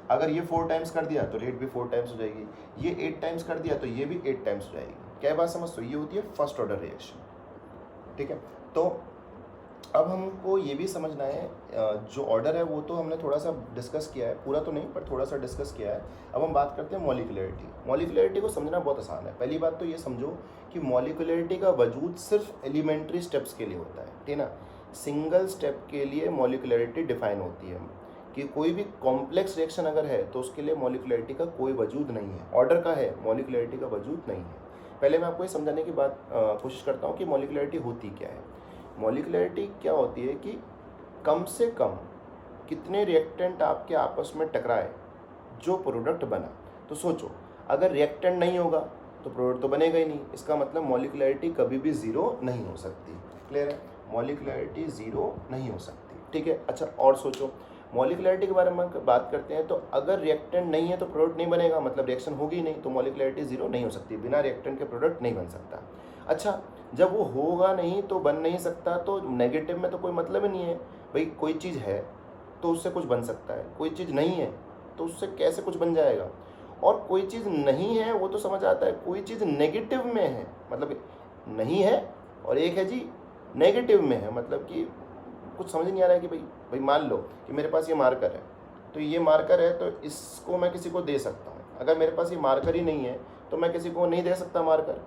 अगर ये 4 टाइम्स कर दिया तो रेट भी 4 टाइम्स हो जाएगी। ये 8 टाइम्स कर दिया तो ये भी 8 टाइम्स हो जाएगी। क्या बात समझते हो? ये होती है फर्स्ट ऑर्डर रिएक्शन, ठीक है। तो अब हमको ये भी समझना है, जो ऑर्डर है वो तो हमने थोड़ा सा डिस्कस किया है, पूरा तो नहीं पर थोड़ा सा डिस्कस किया है। अब हम बात करते हैं मॉलिक्यूलरिटी। मॉलिक्यूलरिटी को समझना बहुत आसान है। पहली बात तो ये समझो कि मॉलिक्यूलरिटी का वजूद सिर्फ एलिमेंट्री स्टेप्स के लिए होता है, ठीक है ना। सिंगल स्टेप के लिए मॉलिक्यूलरिटी डिफाइन होती है कि कोई भी कॉम्प्लेक्स रिएक्शन अगर है तो उसके लिए मॉलिक्यूलरिटी का कोई वजूद नहीं है। ऑर्डर का है, मॉलिक्यूलरिटी का वजूद नहीं है। पहले मैं आपको ये समझाने की बात कोशिश करता हूँ कि मॉलिक्यूलरिटी होती क्या है। मॉलिक्यूलरिटी क्या होती है कि कम से कम कितने रिएक्टेंट आपके आपस में टकराए जो प्रोडक्ट बना। तो सोचो, अगर रिएक्टेंट नहीं होगा तो प्रोडक्ट तो बनेगा ही नहीं। इसका मतलब मॉलिक्यूलरिटी कभी भी ज़ीरो नहीं हो सकती। क्लियर है? मॉलिक्यूलरिटी ज़ीरो नहीं हो सकती, ठीक है। अच्छा, और सोचो, मॉलिक्यूलरिटी के बारे में बात करते हैं तो अगर रिएक्टेंट नहीं है तो प्रोडक्ट नहीं बनेगा, मतलब रिएक्शन होगी नहीं, तो मॉलिक्यूलरिटी ज़ीरो नहीं हो सकती। बिना रिएक्टेंट के प्रोडक्ट नहीं बन सकता। अच्छा, जब वो होगा नहीं तो बन नहीं सकता, तो नेगेटिव में तो कोई मतलब ही नहीं है। भाई कोई चीज़ है तो उससे कुछ बन सकता है, कोई चीज़ नहीं है तो उससे कैसे कुछ बन जाएगा। और कोई चीज़ नहीं है वो तो समझ आता है, कोई चीज़ नेगेटिव में है, मतलब नहीं है, और एक है जी नेगेटिव में है, मतलब कि कुछ समझ नहीं आ रहा है कि भाई मान लो कि मेरे पास ये मार्कर है, तो ये मार्कर है तो इसको मैं किसी को दे सकता हूँ। अगर मेरे पास ये मार्कर ही नहीं है तो मैं किसी को नहीं दे सकता मार्कर।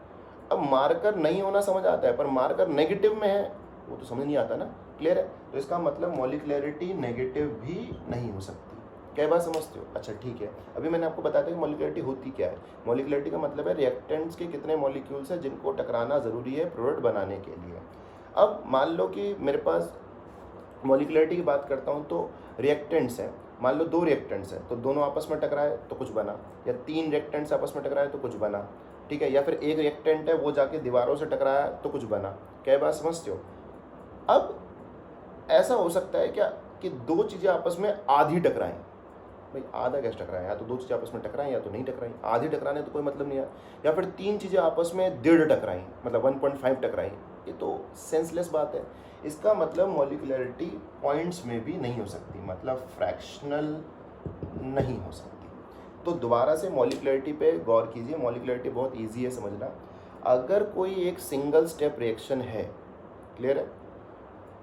अब मार्कर नहीं होना समझ आता है, पर मार्कर नेगेटिव में है वो तो समझ नहीं आता ना। क्लियर है? तो इसका मतलब मॉलिक्युलरिटी नेगेटिव भी नहीं हो सकती। क्या बात समझते हो? अच्छा ठीक है, अभी मैंने आपको बताया था कि मॉलिक्युलरिटी होती क्या है। मॉलिक्युलरिटी का मतलब है रिएक्टेंट्स के कितने मॉलिक्यूल्स हैं जिनको टकराना ज़रूरी है प्रोडक्ट बनाने के लिए। अब मान लो कि मेरे पास मॉलिक्युलरिटी की बात करता हूँ तो रिएक्टेंट्स हैं, मान लो 2 रिएक्टेंट्स हैं तो दोनों आपस में टकराए तो कुछ बना, या 3 रिएक्टेंट्स आपस में टकराए तो कुछ बना, ठीक है, या फिर एक रिएक्टेंट है वो जाके दीवारों से टकराया तो कुछ बना। क्या बात समझते हो? अब ऐसा हो सकता है क्या कि 2 चीज़ें आपस में आधी टकराएं। भाई आधा कैसे टकराएं? या तो 2 चीज़ें आपस में टकराएं या तो नहीं टकराएं। आधी टकराने तो कोई मतलब नहीं है। या फिर 3 चीज़ें आपस में 1.5 टकराएं, मतलब 1.5 टकराएं, ये तो सेंसलेस बात है। इसका मतलब मॉलिक्युलरिटी पॉइंट्स में भी नहीं हो सकती, मतलब फ्रैक्शनल नहीं हो सकती। तो दोबारा से मॉलिक्युलरिटी पे गौर कीजिए। मॉलिक्युलरिटी बहुत ईजी है समझना। अगर कोई एक सिंगल स्टेप रिएक्शन है, क्लियर है,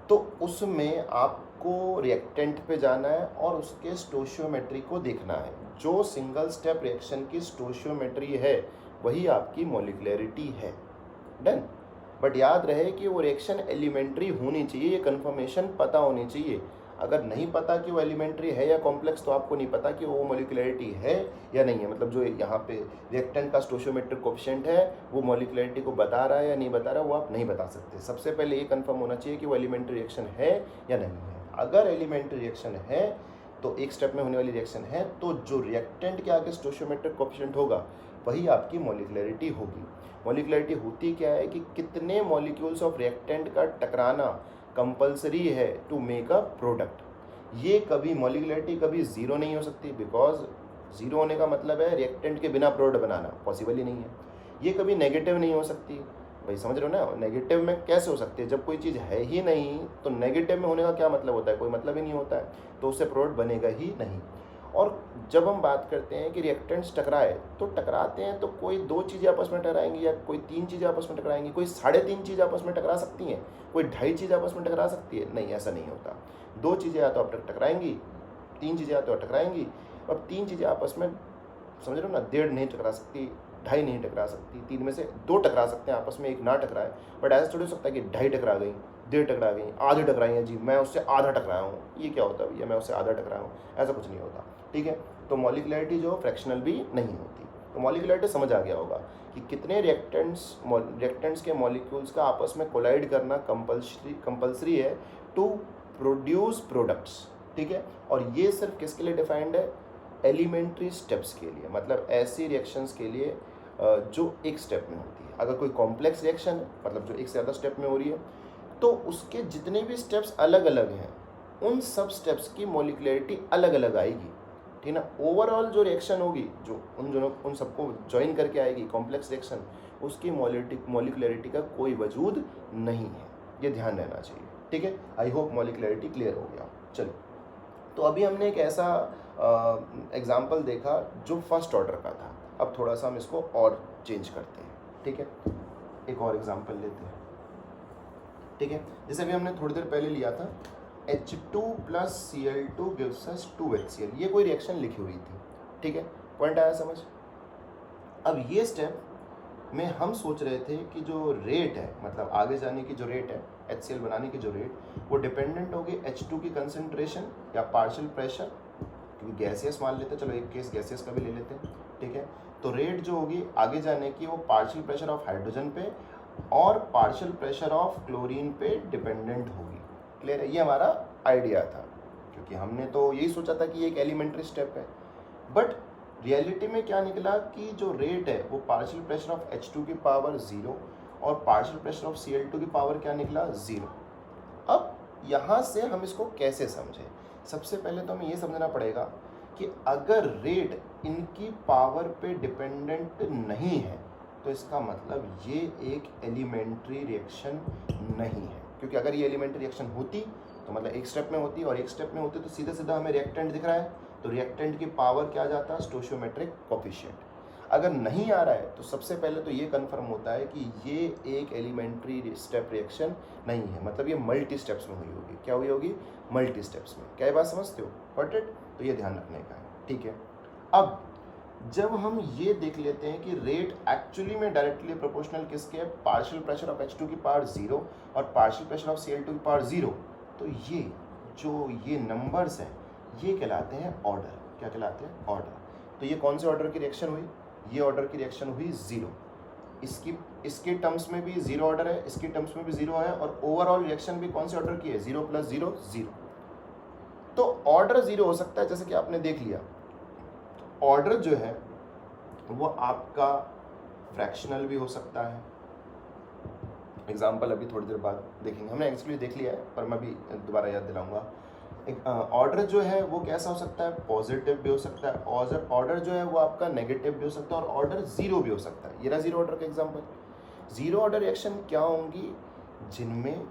तो उसमें आपको रिएक्टेंट पे जाना है और उसके स्टोशियोमेट्री को देखना है। जो सिंगल स्टेप रिएक्शन की स्टोशियोमेट्री है वही आपकी मॉलिक्युलरिटी है। डन। बट याद रहे कि वो रिएक्शन एलिमेंट्री होनी चाहिए, ये कन्फर्मेशन पता होनी चाहिए। अगर नहीं पता कि वो एलिमेंट्री है या कॉम्प्लेक्स तो आपको नहीं पता कि वो मॉलिक्युलरिटी है या नहीं है। मतलब जो यहाँ पे रिएक्टेंट का स्टोशियोमेट्रिक कोएफिशिएंट है वो मॉलिक्युलरिटी को बता रहा है या नहीं बता रहा, वो आप नहीं बता सकते। सबसे पहले ये कंफर्म होना चाहिए कि वो एलिमेंट्री रिएक्शन है या नहीं है। अगर एलिमेंट्री रिएक्शन है तो एक स्टेप में होने वाली रिएक्शन है, तो जो रिएक्टेंट के आगे स्टोशियोमेट्रिक कोएफिशिएंट होगा वही आपकी मॉलिक्युलरिटी होगी। मॉलिक्युलरिटी होती क्या है कि कितने मॉलिक्यूल्स ऑफ रिएक्टेंट का टकराना कंपलसरी है टू मेक अ प्रोडक्ट। ये कभी मॉलिक्युलरिटी कभी ज़ीरो नहीं हो सकती, बिकॉज ज़ीरो होने का मतलब है रिएक्टेंट के बिना प्रोडक्ट बनाना पॉसिबल ही नहीं है। ये कभी नेगेटिव नहीं हो सकती। भाई समझ रहे हो ना? नेगेटिव में कैसे हो सकती है? जब कोई चीज़ है ही नहीं तो नेगेटिव में होने का क्या मतलब होता है? कोई मतलब ही नहीं होता है, तो उससे प्रोडक्ट बनेगा ही नहीं। और जब हम बात करते हैं कि रिएक्टेंट्स टकराए तो टकराते हैं तो कोई 2 चीज़ें आपस में टकराएंगी या कोई 3 चीज़ें आपस में टकराएंगी, कोई 3.5 चीज़ें आपस में टकरा सकती हैं, कोई 2.5 चीज़ आपस में टकरा सकती है? नहीं, ऐसा नहीं होता। 2 चीज़ें या तो आप टकराएंगी, 3 चीज़ें या तो टकराएंगी। अब 3 चीज़ें आपस में समझ रहे हो ना, 1.5 नहीं टकरा सकती, 2.5 नहीं टकरा सकती, 3 में से 2 टकरा सकते हैं आपस में, एक ना टकराए। बट ऐसा थोड़ी हो सकता है कि 2.5 टकरा गई, 1.5 टकरा गई, आधी टकराई है जी, मैं उससे आधा टकराया हूँ। ये क्या होता है भैया, मैं उससे आधा टकराया हूँ? ऐसा कुछ नहीं होता, ठीक है। तो मॉलिक्युलरिटी जो फ्रैक्शनल भी नहीं होती। तो मॉलिक्युलरिटी समझ आ गया होगा कि कितने रिएक्टेंट्स के मॉलिक्यूल्स का आपस में कोलाइड करना कंपल्सरी है टू प्रोड्यूस प्रोडक्ट्स, ठीक है। और ये सिर्फ किसके लिए डिफाइंड है? एलिमेंट्री स्टेप्स के लिए, मतलब ऐसी रिएक्शंस के लिए जो एक स्टेप में होती है। अगर कोई कॉम्प्लेक्स रिएक्शन है, मतलब जो एक से ज़्यादा स्टेप में हो रही है, तो उसके जितने भी स्टेप्स अलग अलग हैं उन सब स्टेप्स की मॉलिक्युलरिटी अलग अलग आएगी, ठीक है ना। ओवरऑल जो रिएक्शन होगी, जो उन सबको ज्वाइन करके आएगी कॉम्प्लेक्स रिएक्शन, उसकी मॉलिक्युलरिटी का कोई वजूद नहीं है। ये ध्यान रहना चाहिए, ठीक है। आई होप मॉलिक्युलरिटी क्लियर हो गया। चलो, तो अभी हमने एक ऐसा एग्जाम्पल देखा जो फर्स्ट ऑर्डर का था। अब थोड़ा सा हम इसको और चेंज करते हैं, ठीक है। एक और एग्जाम्पल लेते हैं, ठीक है। जैसे अभी हमने थोड़ी देर पहले लिया था H2 + Cl2 gives us 2HCl। ये कोई रिएक्शन लिखी हुई थी, ठीक है। पॉइंट आया समझ? अब ये स्टेप में हम सोच रहे थे कि जो रेट है, मतलब आगे जाने की जो रेट है, HCl बनाने की जो रेट, वो डिपेंडेंट होगी H2 की कंसंट्रेशन या पार्शियल प्रेशर, क्योंकि गैसियस मान लेते हैं। चलो एक केस गैसियस का भी ले लेते हैं, ठीक है। तो रेट जो होगी आगे जाने की वो पार्शियल प्रेशर ऑफ हाइड्रोजन पे और पार्शियल प्रेशर ऑफ क्लोरीन पे डिपेंडेंट होगी। क्लियर है? ये हमारा आइडिया था, क्योंकि हमने तो यही सोचा था कि ये एक एलिमेंट्री स्टेप है। बट रियलिटी में क्या निकला कि जो रेट है वो पार्शियल प्रेशर ऑफ H2 की पावर 0 और पार्शियल प्रेशर ऑफ Cl2 की पावर क्या निकला? 0। अब यहाँ से हम इसको कैसे समझें? सबसे पहले तो हमें ये समझना पड़ेगा कि अगर रेट इनकी पावर पे डिपेंडेंट नहीं है तो इसका मतलब ये एक एलिमेंट्री रिएक्शन नहीं है। क्योंकि अगर ये एलिमेंट्री रिएक्शन होती तो मतलब एक स्टेप में होती, और एक स्टेप में होती तो सीधा सीधा हमें रिएक्टेंट दिख रहा है, तो रिएक्टेंट की पावर क्या आ जाता है? Stoichiometric coefficient. अगर नहीं आ रहा है तो सबसे पहले तो ये कंफर्म होता है कि ये एक एलिमेंट्री स्टेप रिएक्शन नहीं है, मतलब ये मल्टी स्टेप्स में हुई होगी। क्या हुई होगी? मल्टी स्टेप्स में। क्या ये बात समझते हो? Got it? तो ये ध्यान रखने का है, ठीक है। अब जब हम ये देख लेते हैं कि रेट एक्चुअली में डायरेक्टली प्रोपोर्शनल किसके है? पार्शियल प्रेशर ऑफ H2 की पावर 0 और पार्शियल प्रेशर ऑफ Cl2 की पावर 0, तो ये नंबर्स हैं ये कहलाते हैं ऑर्डर। क्या कहलाते हैं? ऑर्डर। तो ये कौन से ऑर्डर की रिएक्शन हुई? ये ऑर्डर की रिएक्शन हुई जीरो। इसके टर्म्स में भी जीरो ऑर्डर है, इसके टर्म्स में भी जीरो है, और ओवरऑल रिएक्शन भी कौन से ऑर्डर की है? 0 + 0 0। तो ऑर्डर जीरो हो सकता है, जैसे कि आपने देख लिया। ऑर्डर जो है वो आपका फ्रैक्शनल भी हो सकता है। एग्जाम्पल अभी थोड़ी देर बाद देखेंगे, हमने एक्चुअली देख लिया है पर मैं भी दोबारा याद दिलाऊंगा। ऑर्डर जो है वो कैसा हो सकता है? पॉजिटिव भी हो सकता है, और ऑर्डर जो है वो आपका नेगेटिव भी हो सकता है, और ऑर्डर जीरो भी हो सकता है। ये रहा जीरो ऑर्डर का एग्जाम्पल। जीरो ऑर्डर रिएक्शन क्या होंगी? जिनमें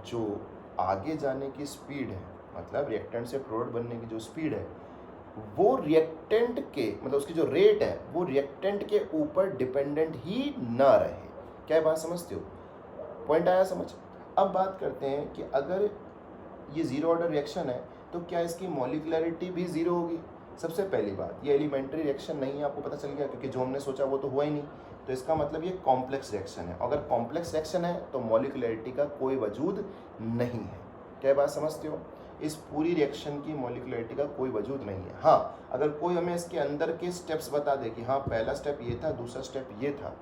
जो आगे जाने की स्पीड है, मतलब रिएक्टेंट से प्रोडक्ट बनने की जो स्पीड है, वो रिएक्टेंट के मतलब उसकी जो रेट है वो रिएक्टेंट के ऊपर डिपेंडेंट ही ना रहे। क्या बात समझते हो? पॉइंट आया समझ? अब बात करते हैं कि अगर ये जीरो ऑर्डर रिएक्शन है तो क्या इसकी मॉलिक्युलरिटी भी जीरो होगी? सबसे पहली बात, ये एलिमेंट्री रिएक्शन नहीं है, आपको पता चल गया, क्योंकि जो हमने सोचा वो तो हुआ ही नहीं। तो इसका मतलब ये कॉम्प्लेक्स रिएक्शन है। अगर कॉम्प्लेक्स रिएक्शन है तो मॉलिक्युलरिटी का कोई वजूद नहीं है। क्या बात समझते हो? इस पूरी रिएक्शन की मॉलिक्युलरिटी का कोई वजूद नहीं है। हाँ, अगर कोई हमें इसके अंदर के स्टेप्स बता दे कि हाँ पहला स्टेप ये था, दूसरा स्टेप ये था,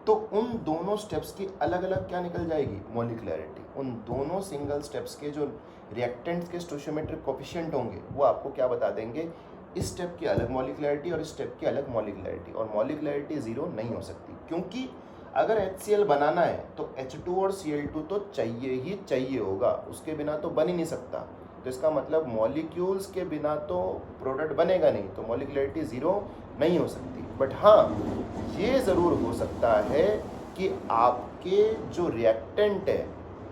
तो उन दोनों स्टेप्स की अलग अलग क्या निकल जाएगी? मॉलिक्युलरिटी। उन दोनों सिंगल स्टेप्स के जो रिएक्टेंट्स के स्टोइचियोमेट्रिक कोएफिशिएंट होंगे वो आपको क्या बता देंगे? इस स्टेप की अलग मॉलिक्युलरिटी और इस स्टेप की अलग मॉलिक्युलरिटी, और मॉलिक्युलरिटी जीरो नहीं हो सकती, क्योंकि अगर HCl बनाना है तो H2 और Cl2 तो चाहिए ही चाहिए होगा, उसके बिना तो बन ही नहीं सकता। तो इसका मतलब मॉलिक्यूल्स के बिना तो प्रोडक्ट बनेगा नहीं, तो मॉलिक्युलरिटी ज़ीरो नहीं हो सकती। बट हाँ, ये ज़रूर हो सकता है कि आपके जो रिएक्टेंट है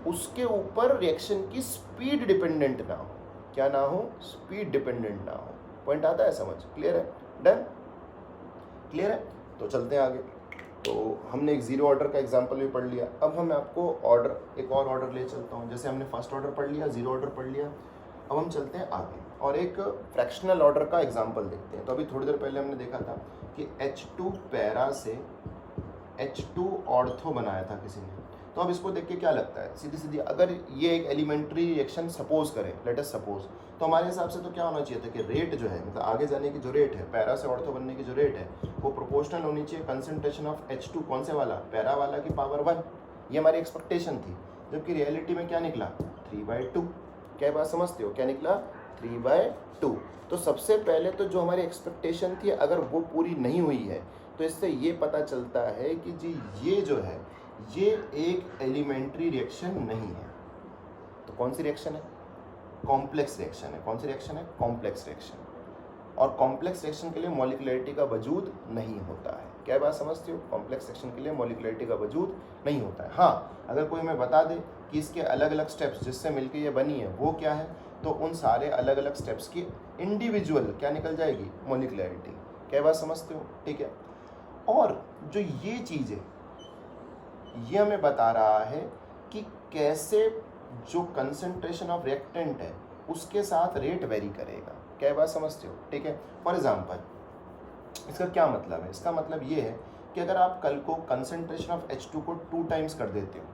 उसके ऊपर रिएक्शन की स्पीड डिपेंडेंट ना हो। क्या ना हो? स्पीड डिपेंडेंट ना हो। पॉइंट आता है समझ? क्लियर है? डन? क्लियर है? तो चलते हैं आगे। तो हमने एक जीरो ऑर्डर का एग्जांपल भी पढ़ लिया। अब हम आपको एक और ऑर्डर ले चलता हूँ। जैसे हमने फर्स्ट ऑर्डर पढ़ लिया, जीरो ऑर्डर पढ़ लिया, अब हम चलते हैं आगे और एक फ्रैक्शनल ऑर्डर का एग्जांपल देखते हैं। तो अभी थोड़ी देर पहले हमने देखा था कि H2 पैरा से H2 ऑर्थो बनाया था किसी ने। तो अब इसको देख के क्या लगता है? सीधी सीधी अगर ये एक एलिमेंट्री रिएक्शन सपोज करें, लेट अस सपोज, तो हमारे हिसाब से तो क्या होना चाहिए था कि रेट जो है, मतलब आगे जाने की जो रेट है, पैरा से ऑर्थो बनने की जो रेट है, वो प्रोपोर्शनल होनी चाहिए कंसंट्रेशन ऑफ H2, कौन से वाला? पैरा वाला की पावर 1। ये हमारी एक्सपेक्टेशन थी, जबकि रियलिटी में क्या निकला? 3/2। क्या बात समझते हो? क्या निकला? 3/2। तो सबसे पहले तो जो हमारी एक्सपेक्टेशन थी, अगर वो पूरी नहीं हुई है तो इससे ये पता चलता है कि जी ये जो है ये एक एलिमेंट्री रिएक्शन नहीं है। तो कौन सी रिएक्शन है? कॉम्प्लेक्स रिएक्शन है। कौन सी रिएक्शन है? Complex reaction. और कॉम्प्लेक्स रिएक्शन के लिए मॉलिक्युलरिटी का वजूद नहीं होता है। क्या बात समझते हो? कॉम्प्लेक्स रिएक्शन के लिए मॉलिक्युलरिटी का वजूद नहीं होता है। हाँ, अगर कोई हमें बता दे कि इसके अलग अलग स्टेप्स जिससे मिलकर ये बनी है वो क्या है, तो उन सारे अलग अलग स्टेप्स की इंडिविजुअल क्या निकल जाएगी? मॉलिक्युलरिटी। क्या बात समझते हो? ठीक है। और जो ये चीज़ है ये हमें बता रहा है कि कैसे जो कंसंट्रेशन ऑफ रिएक्टेंट है उसके साथ रेट वेरी करेगा। क्या बात समझते हो? ठीक है। फॉर एग्जांपल, इसका क्या मतलब है? इसका मतलब ये है कि अगर आप कल को कंसंट्रेशन ऑफ H2 को 2 टाइम्स कर देते हो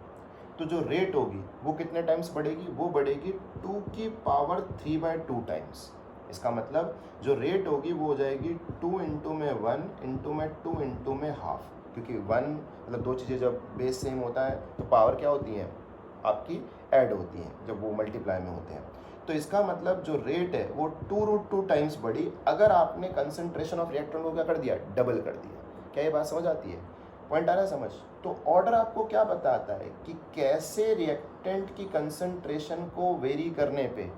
तो जो रेट होगी वो कितने टाइम्स बढ़ेगी? वो बढ़ेगी 2 की पावर 3/2 टाइम्स। इसका मतलब जो रेट होगी वो हो जाएगी 2 इंटू में 1 इंटू में 2 इंटू में हाफ, क्योंकि 1 मतलब दो चीज़ें जब बेस सेम होता है तो पावर क्या होती है? आपकी ऐड होती हैं जब वो मल्टीप्लाई में होते हैं। तो इसका मतलब जो रेट है वो 2√2 टाइम्स बढ़ी अगर आपने कंसंट्रेशन ऑफ रिएक्टेंट को क्या कर दिया? डबल कर दिया। क्या ये बात समझ आती है? पॉइंट आ रहा है समझ? तो ऑर्डर आपको क्या बताता है कि कैसे रिएक्टेंट की कंसंट्रेशन को वेरी करने पे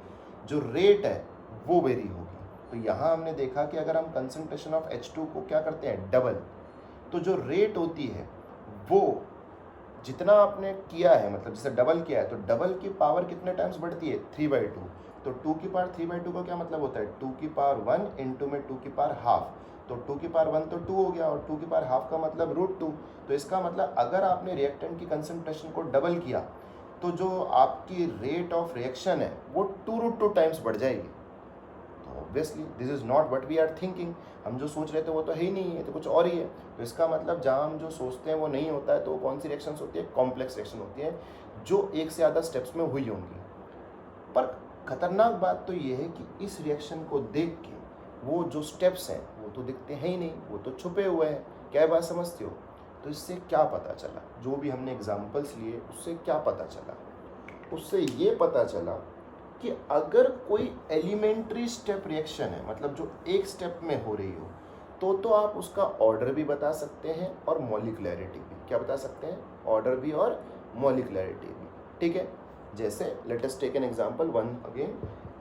जो रेट है वो वेरी होगी। तो यहाँ हमने देखा कि अगर हम कंसंट्रेशन ऑफ H2 को क्या करते हैं? डबल, तो जो रेट होती है वो जितना आपने किया है, मतलब जैसे डबल किया है, तो डबल की पावर कितने टाइम्स बढ़ती है? 3/2। तो 2 की पावर 3/2 का क्या मतलब होता है? 2 की पावर 1 इंटू में 2 की पावर हाफ। तो 2 की पावर 1 तो 2 हो गया, और 2 की पावर हाफ का मतलब √2। तो इसका मतलब अगर आपने रिएक्टेंट की कंसंट्रेशन को डबल किया तो जो आपकी रेट ऑफ रिएक्शन है वो 2√2 टाइम्स बढ़ जाएगी। तो obviously this is not what we are thinking. हम जो सोच रहे थे वो तो है ही नहीं है, तो कुछ और ही है। तो इसका मतलब जहाँ हम जो सोचते हैं वो नहीं होता है, तो वो कौन सी रिएक्शंस होती है? कॉम्प्लेक्स रिएक्शन होती है, जो एक से ज़्यादा स्टेप्स में हुई होंगी। पर खतरनाक बात तो ये है कि इस रिएक्शन को देख के वो जो स्टेप्स हैं वो तो दिखते हैं ही नहीं, वो तो छुपे हुए हैं। क्या बात समझते हो? तो इससे क्या पता चला, जो भी हमने एग्जाम्पल्स लिए उससे क्या पता चला? उससे ये पता चला कि अगर कोई एलिमेंट्री स्टेप रिएक्शन है, मतलब जो एक स्टेप में हो रही हो, तो आप उसका ऑर्डर भी बता सकते हैं और मॉलिक्युलैरिटी भी। क्या बता सकते हैं? ऑर्डर भी और मॉलिक्युलैरिटी भी। ठीक है, जैसे let us take an example one again,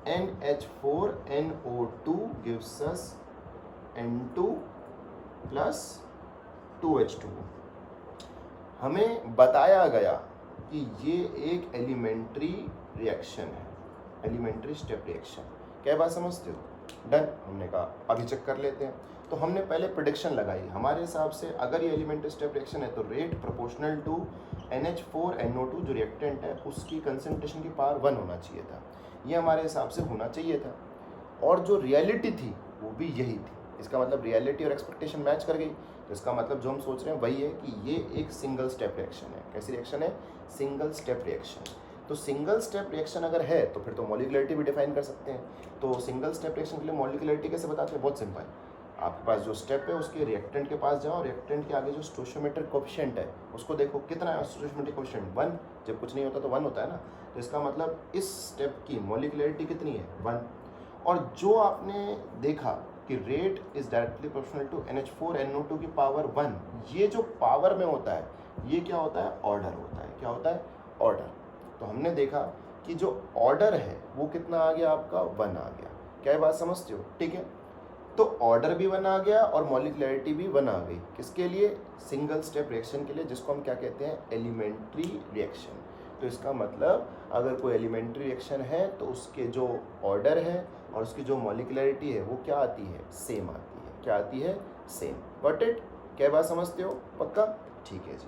NH4NO2 gives us N2 plus 2H2O। हमें बताया गया कि ये एक एलिमेंट्री रिएक्शन है, एलिमेंट्री स्टेप रिएक्शन। क्या बात समझते हो? डन। हमने कहा अभी चेक कर लेते हैं। तो हमने पहले प्रेडिक्शन लगाई, हमारे हिसाब से अगर ये एलिमेंट्री स्टेप रिएक्शन है तो रेट प्रोपोर्शनल टू NH4NO2 जो रिएक्टेंट है उसकी कंसंट्रेशन की पावर 1 होना चाहिए था। ये हमारे हिसाब से होना चाहिए था, और जो रियलिटी थी वो भी यही थी। इसका मतलब रियलिटी और एक्सपेक्टेशन मैच कर गई। तो इसका मतलब जो हम सोच रहे हैं वही है कि ये एक सिंगल स्टेप रिएक्शन है। कैसी रिएक्शन है? Single step reaction. तो सिंगल स्टेप रिएक्शन अगर है तो फिर तो मॉलिक्युलरिटी भी डिफाइन कर सकते हैं। तो सिंगल स्टेप रिएक्शन के लिए मॉलिक्युलरिटी कैसे बताते हैं? बहुत सिंपल। आपके पास जो स्टेप है उसके रिएक्टेंट के पास जाओ, रिएक्टेंट के आगे जो स्टोइचियोमेट्रिक कोएफिशिएंट है उसको देखो कितना है स्टोइचियोमेट्रिक कोएफिशिएंट 1। जब कुछ नहीं होता तो 1 होता है ना। तो इसका मतलब इस स्टेप की मॉलिक्युलरिटी कितनी है? 1। और जो आपने देखा कि rate is directly proportional to NH4NO2 की पावर 1, ये जो पावर में होता है ये क्या होता है? ऑर्डर होता है। क्या होता है? ऑर्डर। तो हमने देखा कि जो ऑर्डर है वो कितना आ गया आपका? 1 आ गया। क्या बात समझते हो? ठीक है, तो ऑर्डर भी 1 आ गया और मॉलिक्युलरिटी भी 1 आ गई। किसके लिए? सिंगल स्टेप रिएक्शन के लिए, जिसको हम क्या कहते हैं? Elementary reaction. तो इसका मतलब अगर कोई एलिमेंट्री रिएक्शन है तो उसके जो ऑर्डर है और उसकी जो मॉलिक्युलरिटी है वो क्या आती है? सेम आती है। क्या आती है? सेम। Got it? क्या बात समझते हो? पक्का? ठीक है जी।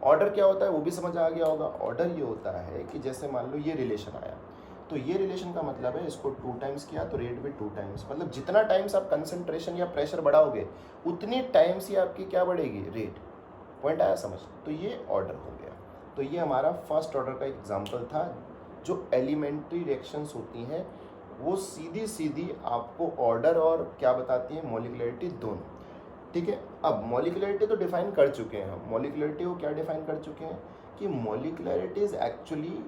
ऑर्डर क्या होता है वो भी समझ आ गया होगा। ऑर्डर ये होता है कि जैसे मान लो ये रिलेशन आया, तो ये रिलेशन का मतलब है इसको 2 टाइम्स किया तो रेट भी 2 टाइम्स, मतलब जितना टाइम्स आप कंसंट्रेशन या प्रेशर बढ़ाओगे उतनी टाइम्स ही आपकी क्या बढ़ेगी? रेट। पॉइंट आया समझ? तो ये ऑर्डर हो गया। तो ये हमारा फर्स्ट ऑर्डर का एग्जांपल था। जो एलिमेंट्री रिएक्शंस होती हैं वो सीधी सीधी आपको ऑर्डर और क्या बताती हैं? मॉलिक्युलरिटी दोनों। ठीक है, अब मॉलिक्युलरिटी तो डिफाइन कर चुके हैं हम। मॉलिक्युलरिटी को क्या डिफाइन कर चुके हैं कि molecularity is actually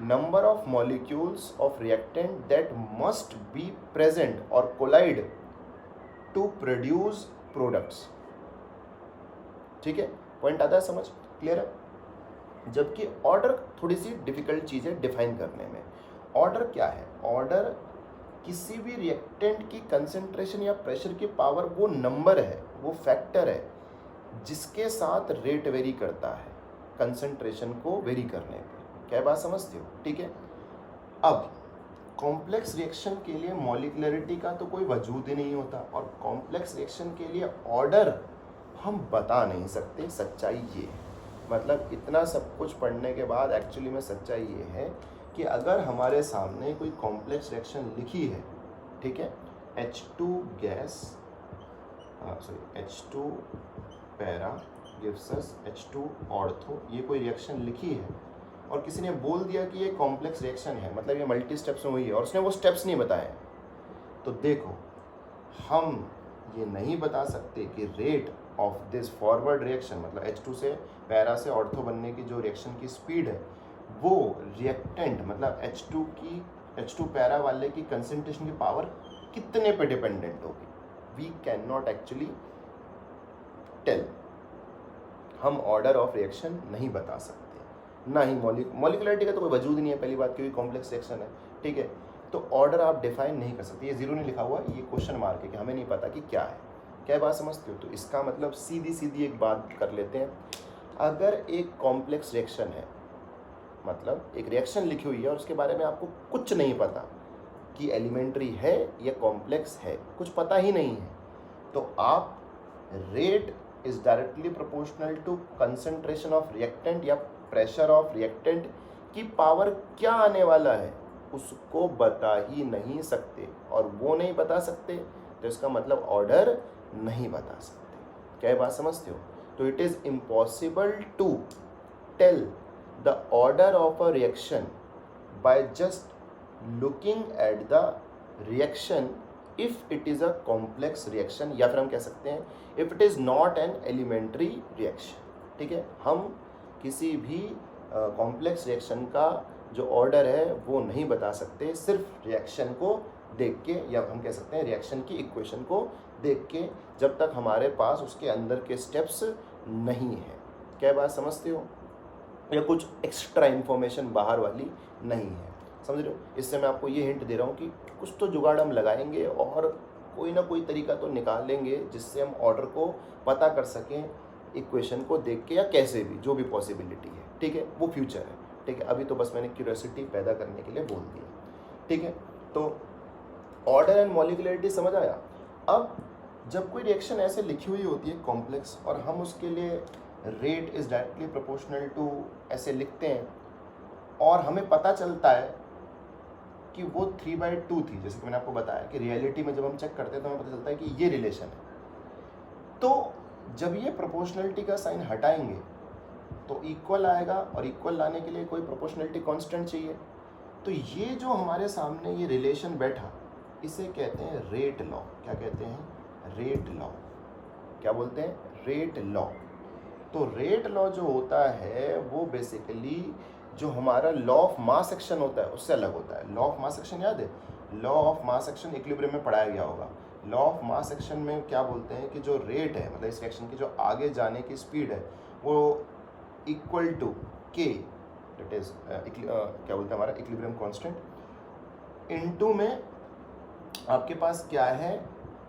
number of molecules of reactant that must be present और कोलाइड टू प्रोड्यूस प्रोडक्ट्स। ठीक है, पॉइंट आता है समझ? क्लियर है? जबकि ऑर्डर थोड़ी सी डिफिकल्ट चीज़ है डिफाइन करने में। ऑर्डर क्या है? ऑर्डर किसी भी रिएक्टेंट की कंसंट्रेशन या प्रेशर की पावर वो नंबर है, वो फैक्टर है जिसके साथ रेट वेरी करता है कंसंट्रेशन को वेरी करने पे। क्या बात समझते हो? ठीक है, अब कॉम्प्लेक्स रिएक्शन के लिए मॉलिक्युलरिटी का तो कोई वजूद ही नहीं होता, और कॉम्प्लेक्स रिएक्शन के लिए ऑर्डर हम बता नहीं सकते। सच्चाई ये है, मतलब इतना सब कुछ पढ़ने के बाद एक्चुअली में सच्चाई ये है कि अगर हमारे सामने कोई कॉम्प्लेक्स रिएक्शन लिखी है, ठीक है, H2 gas H2 para gives us H2 ortho, ये कोई रिएक्शन लिखी है और किसी ने बोल दिया कि ये कॉम्प्लेक्स रिएक्शन है, मतलब ये मल्टी स्टेप्स में हुई है, और उसने वो स्टेप्स नहीं बताए, तो देखो हम ये नहीं बता सकते कि rate of this forward reaction, मतलब H2 से पैरा से ऑर्थो बनने की जो रिएक्शन की स्पीड है वो रिएक्टेंट मतलब H2 पैरा वाले की कंसंट्रेशन की पावर कितने पे डिपेंडेंट होगी। We can not actually tell. हम ऑर्डर ऑफ रिएक्शन नहीं बता सकते, ना ही मॉलिक्युलरिटी का तो कोई वजूद नहीं है पहली बात, क्योंकि कॉम्प्लेक्स रिएक्शन है। ठीक है, तो ऑर्डर आप डिफाइन नहीं कर सकते। ये जीरो नहीं लिखा हुआ, ये क्वेश्चन मार्क है कि हमें नहीं पता कि क्या है। क्या बात समझते हो? तो इसका मतलब सीधी सीधी एक बात कर लेते हैं, अगर एक कॉम्प्लेक्स रिएक्शन है, मतलब एक रिएक्शन लिखी हुई है और उसके बारे में आपको कुछ नहीं पता कि एलिमेंट्री है या कॉम्प्लेक्स है, कुछ पता ही नहीं है, तो आप rate is directly proportional to concentration of reactant या प्रेशर ऑफ रिएक्टेंट की पावर क्या आने वाला है उसको बता ही नहीं सकते, और वो नहीं बता सकते तो इसका मतलब ऑर्डर नहीं बता सकते। क्या बात समझते हो? तो it is impossible to tell the order of a reaction by just looking at the reaction if it is a complex reaction, या फिर हम कह सकते हैं if it is not an elementary reaction. ठीक है, हम किसी भी कॉम्प्लेक्स रिएक्शन का जो ऑर्डर है वो नहीं बता सकते सिर्फ रिएक्शन को देख के, या हम कह सकते हैं रिएक्शन की इक्वेशन को देख के, जब तक हमारे पास उसके अंदर के स्टेप्स नहीं है। क्या बात समझते हो? या कुछ एक्स्ट्रा इन्फॉर्मेशन बाहर वाली नहीं है, समझ रहे हो? इससे मैं आपको ये हिंट दे रहा हूँ कि कुछ तो जुगाड़ हम लगाएंगे और कोई ना कोई तरीका तो निकालेंगे जिससे हम ऑर्डर को पता कर सकें इक्वेशन को देख के, या कैसे भी, जो भी पॉसिबिलिटी है। ठीक है, वो फ्यूचर है। ठीक है, अभी तो बस मैंने क्यूरियोसिटी पैदा करने के लिए बोल दिया। ठीक है, तो ऑर्डर एंड मॉलिक्यूलरिटी समझ आया। अब जब कोई रिएक्शन ऐसे लिखी हुई होती है कॉम्प्लेक्स, और हम उसके लिए rate is directly proportional to ऐसे लिखते हैं, और हमें पता चलता है कि वो 3/2 थी, जैसे कि मैंने आपको बताया कि रियलिटी में जब हम चेक करते हैं तो हमें पता चलता है कि ये रिलेशन है। तो जब ये प्रोपोर्शनलिटी का साइन हटाएंगे तो इक्वल आएगा, और इक्वल लाने के लिए कोई प्रोपोर्शनलिटी कांस्टेंट चाहिए। तो ये जो हमारे सामने ये रिलेशन बैठा, इसे कहते हैं रेट लॉ। क्या कहते हैं? Rate law. क्या बोलते हैं? Rate law. तो रेट लॉ जो होता है वो बेसिकली जो हमारा लॉ ऑफ मास एक्शन होता है उससे अलग होता है। लॉ ऑफ मास एक्शन याद है? Law of mass action equilibrium में पढ़ाया गया होगा। लॉ ऑफ मास एक्शन में क्या बोलते हैं कि जो रेट है, मतलब इस रिएक्शन की जो आगे जाने की स्पीड है, वो इक्वल टू के, दैट इज क्या बोलते हैं हमारा इक्विलिब्रियम कांस्टेंट, इनटू में आपके पास क्या है,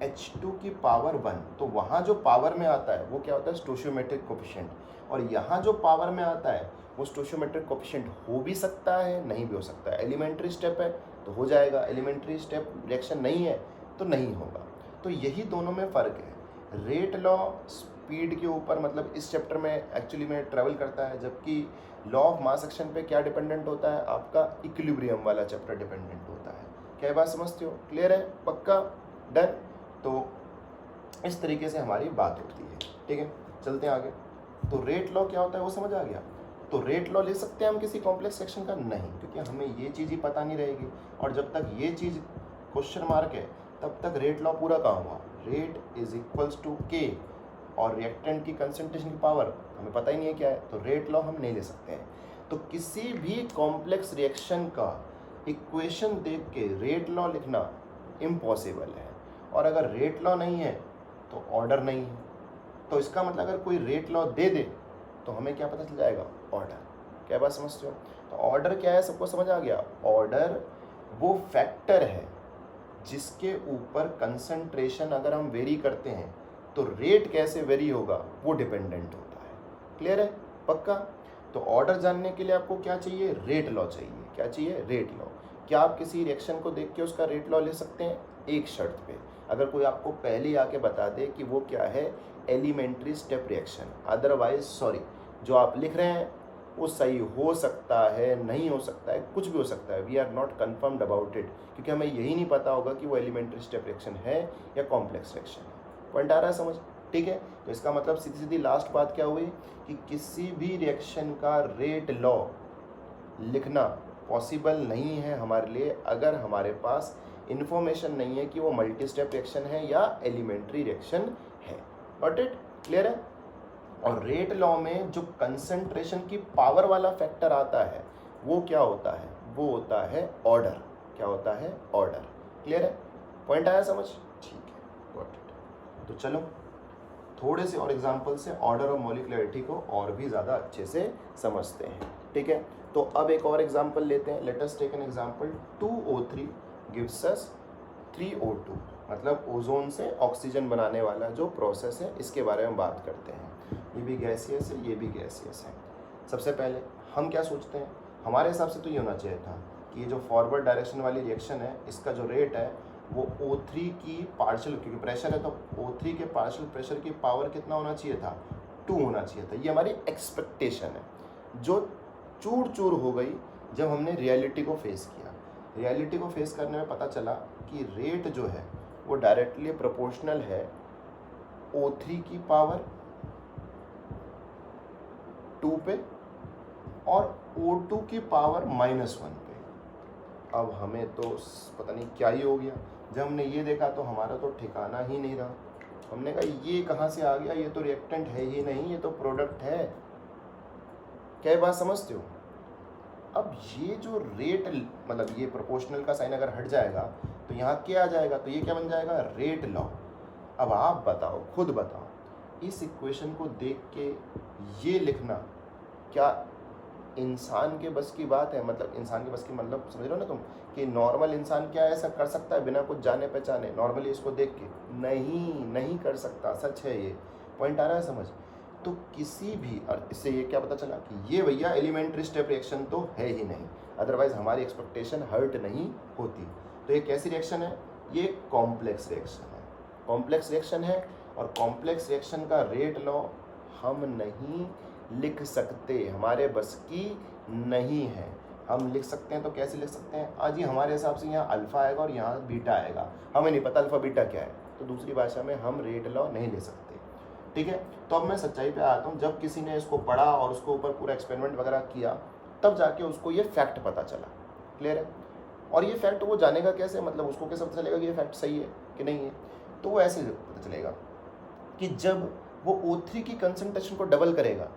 h2 की पावर 1। तो वहाँ जो पावर में आता है वो क्या होता है? Stoichiometric coefficient. और यहाँ जो पावर में आता है वो स्टोशियोमेट्रिक कोफिशिएंट हो भी सकता है, नहीं भी हो सकता है। एलिमेंट्री स्टेप है तो हो जाएगा, एलिमेंट्री स्टेप रिएक्शन नहीं है तो नहीं होगा। तो यही दोनों में फ़र्क है। रेट लॉ स्पीड के ऊपर, मतलब इस चैप्टर में एक्चुअली में ट्रैवल करता है, जबकि लॉ ऑफ मास एक्शन पे क्या डिपेंडेंट होता है? आपका इक्विलिब्रियम वाला चैप्टर डिपेंडेंट होता है। क्या बात समझते हो? क्लियर है? पक्का? डन? तो इस तरीके से हमारी बात होती है। ठीक है, चलते हैं आगे। तो रेट लॉ क्या होता है वो समझ आ गया। तो रेट लॉ ले सकते हैं हम किसी कॉम्प्लेक्स सेक्शन का? नहीं, क्योंकि हमें ये चीज़ ही पता नहीं रहेगी, और जब तक ये चीज़ क्वेश्चन मार्क है तब तक रेट लॉ पूरा कहाँ हुआ? रेट इज इक्वल्स टू के, और रिएक्टेंट की कंसंट्रेशन की पावर हमें पता ही नहीं है क्या है, तो रेट लॉ हम नहीं ले सकते हैं। तो किसी भी कॉम्प्लेक्स रिएक्शन का इक्वेशन देख के रेट लॉ लिखना इम्पॉसिबल है, और अगर रेट लॉ नहीं है तो ऑर्डर नहीं है। तो इसका मतलब अगर कोई रेट लॉ दे दे तो हमें क्या पता चल जाएगा? ऑर्डर। क्या बात समझते हो? तो ऑर्डर क्या है, सबको समझ आ गया? ऑर्डर वो फैक्टर है जिसके ऊपर कंसंट्रेशन अगर हम वेरी करते हैं तो रेट कैसे वेरी होगा वो डिपेंडेंट होता है। क्लियर है? पक्का? तो ऑर्डर जानने के लिए आपको क्या चाहिए? रेट लॉ चाहिए। क्या चाहिए? Rate law. क्या आप किसी रिएक्शन को देख के उसका रेट लॉ ले सकते हैं? एक शर्त पे, अगर कोई आपको पहले ही आके बता दे कि वो क्या है, elementary step reaction. Otherwise sorry, जो आप लिख रहे हैं वो सही हो सकता है, नहीं हो सकता है, कुछ भी हो सकता है। We are not confirmed about it, क्योंकि हमें यही नहीं पता होगा कि वो एलिमेंट्री स्टेप रिएक्शन है या कॉम्प्लेक्स रिएक्शन है। पॉइंट आ रहा है समझ? ठीक है, तो इसका मतलब सीधी सीधी लास्ट बात क्या हुई कि किसी भी रिएक्शन का रेट लॉ लिखना पॉसिबल नहीं है हमारे लिए, अगर हमारे पास इन्फॉर्मेशन नहीं है कि वो मल्टी स्टेप रिएक्शन है या एलिमेंट्री रिएक्शन है। Got it? क्लियर है? और रेट लॉ में जो कंसंट्रेशन की पावर वाला फैक्टर आता है वो क्या होता है? वो होता है ऑर्डर। क्या होता है? ऑर्डर। क्लियर है? पॉइंट आया समझ? ठीक है, गॉट इट। तो चलो थोड़े से और एग्जांपल से ऑर्डर और मॉलिक्यूलरिटी को और भी ज़्यादा अच्छे से समझते हैं। ठीक है, तो अब एक और एग्जांपल लेते हैं। Let us take an example. 2O3 gives us 3O2, मतलब ओजोन से ऑक्सीजन बनाने वाला जो प्रोसेस है, इसके बारे में बात करते हैं। ये भी गैसियस है, ये भी गैसियस है। सबसे पहले हम क्या सोचते हैं? हमारे हिसाब से तो ये होना चाहिए था कि ये जो फॉरवर्ड डायरेक्शन वाली रिएक्शन है, इसका जो रेट है वो O3 की पार्शियल, क्योंकि प्रेशर है तो O3 के पार्शियल प्रेशर की पावर कितना होना चाहिए था? 2 होना चाहिए था। ये हमारी एक्सपेक्टेशन है, जो चूर चूर हो गई जब हमने रियलिटी को फेस किया। रियलिटी को फेस करने में पता चला कि रेट जो है वो डायरेक्टली प्रोपोर्शनल है O3 की पावर 2 पे और O2 की पावर -1 पे। अब हमें तो पता नहीं क्या ही हो गया। जब हमने ये देखा तो हमारा तो ठिकाना ही नहीं रहा। हमने कहा ये कहाँ से आ गया, ये तो रिएक्टेंट है ही नहीं, ये तो प्रोडक्ट है। क्या बात समझते हो? अब ये जो रेट, मतलब ये प्रोपोर्शनल का साइन अगर हट जाएगा तो यहाँ क्या आ जाएगा, तो ये क्या बन जाएगा, रेट लॉ। अब आप बताओ, खुद बताओ, इस इक्वेशन को देख के ये लिखना क्या इंसान के बस की बात है? मतलब इंसान के बस की मतलब समझ रहे हो ना तुम, कि नॉर्मल इंसान क्या ऐसा कर सकता है बिना कुछ जाने पहचाने नॉर्मली इसको देख के? नहीं कर सकता। सच है, ये पॉइंट आ रहा है समझ? तो किसी भी, और इससे ये क्या पता चला कि ये भैया एलिमेंट्री स्टेप रिएक्शन तो है ही नहीं, अदरवाइज हमारी एक्सपेक्टेशन हर्ट नहीं होती। तो ये कैसी रिएक्शन है? ये कॉम्प्लेक्स रिएक्शन है। कॉम्प्लेक्स रिएक्शन है, और कॉम्प्लेक्स रिएक्शन का रेट लॉ हम नहीं लिख सकते, हमारे बस की नहीं है। हम लिख सकते हैं तो कैसे लिख सकते हैं? आज ही हमारे हिसाब से यहाँ अल्फा आएगा और यहाँ बीटा आएगा, हमें नहीं पता अल्फा बीटा क्या है, तो दूसरी भाषा में हम रेट लॉ नहीं ले सकते। ठीक है, तो अब मैं सच्चाई पे आता हूँ। जब किसी ने इसको पढ़ा और उसको ऊपर पूरा एक्सपेरिमेंट वगैरह किया, तब जाके उसको ये फैक्ट पता चला। क्लियर है? और ये फैक्ट वो जानेगा कैसे, मतलब उसको कैसे पता चलेगा कि ये फैक्ट सही है कि नहीं है? तो वो ऐसे पता चलेगा कि जब वो O3 की कंसंट्रेशन को डबल करेगा,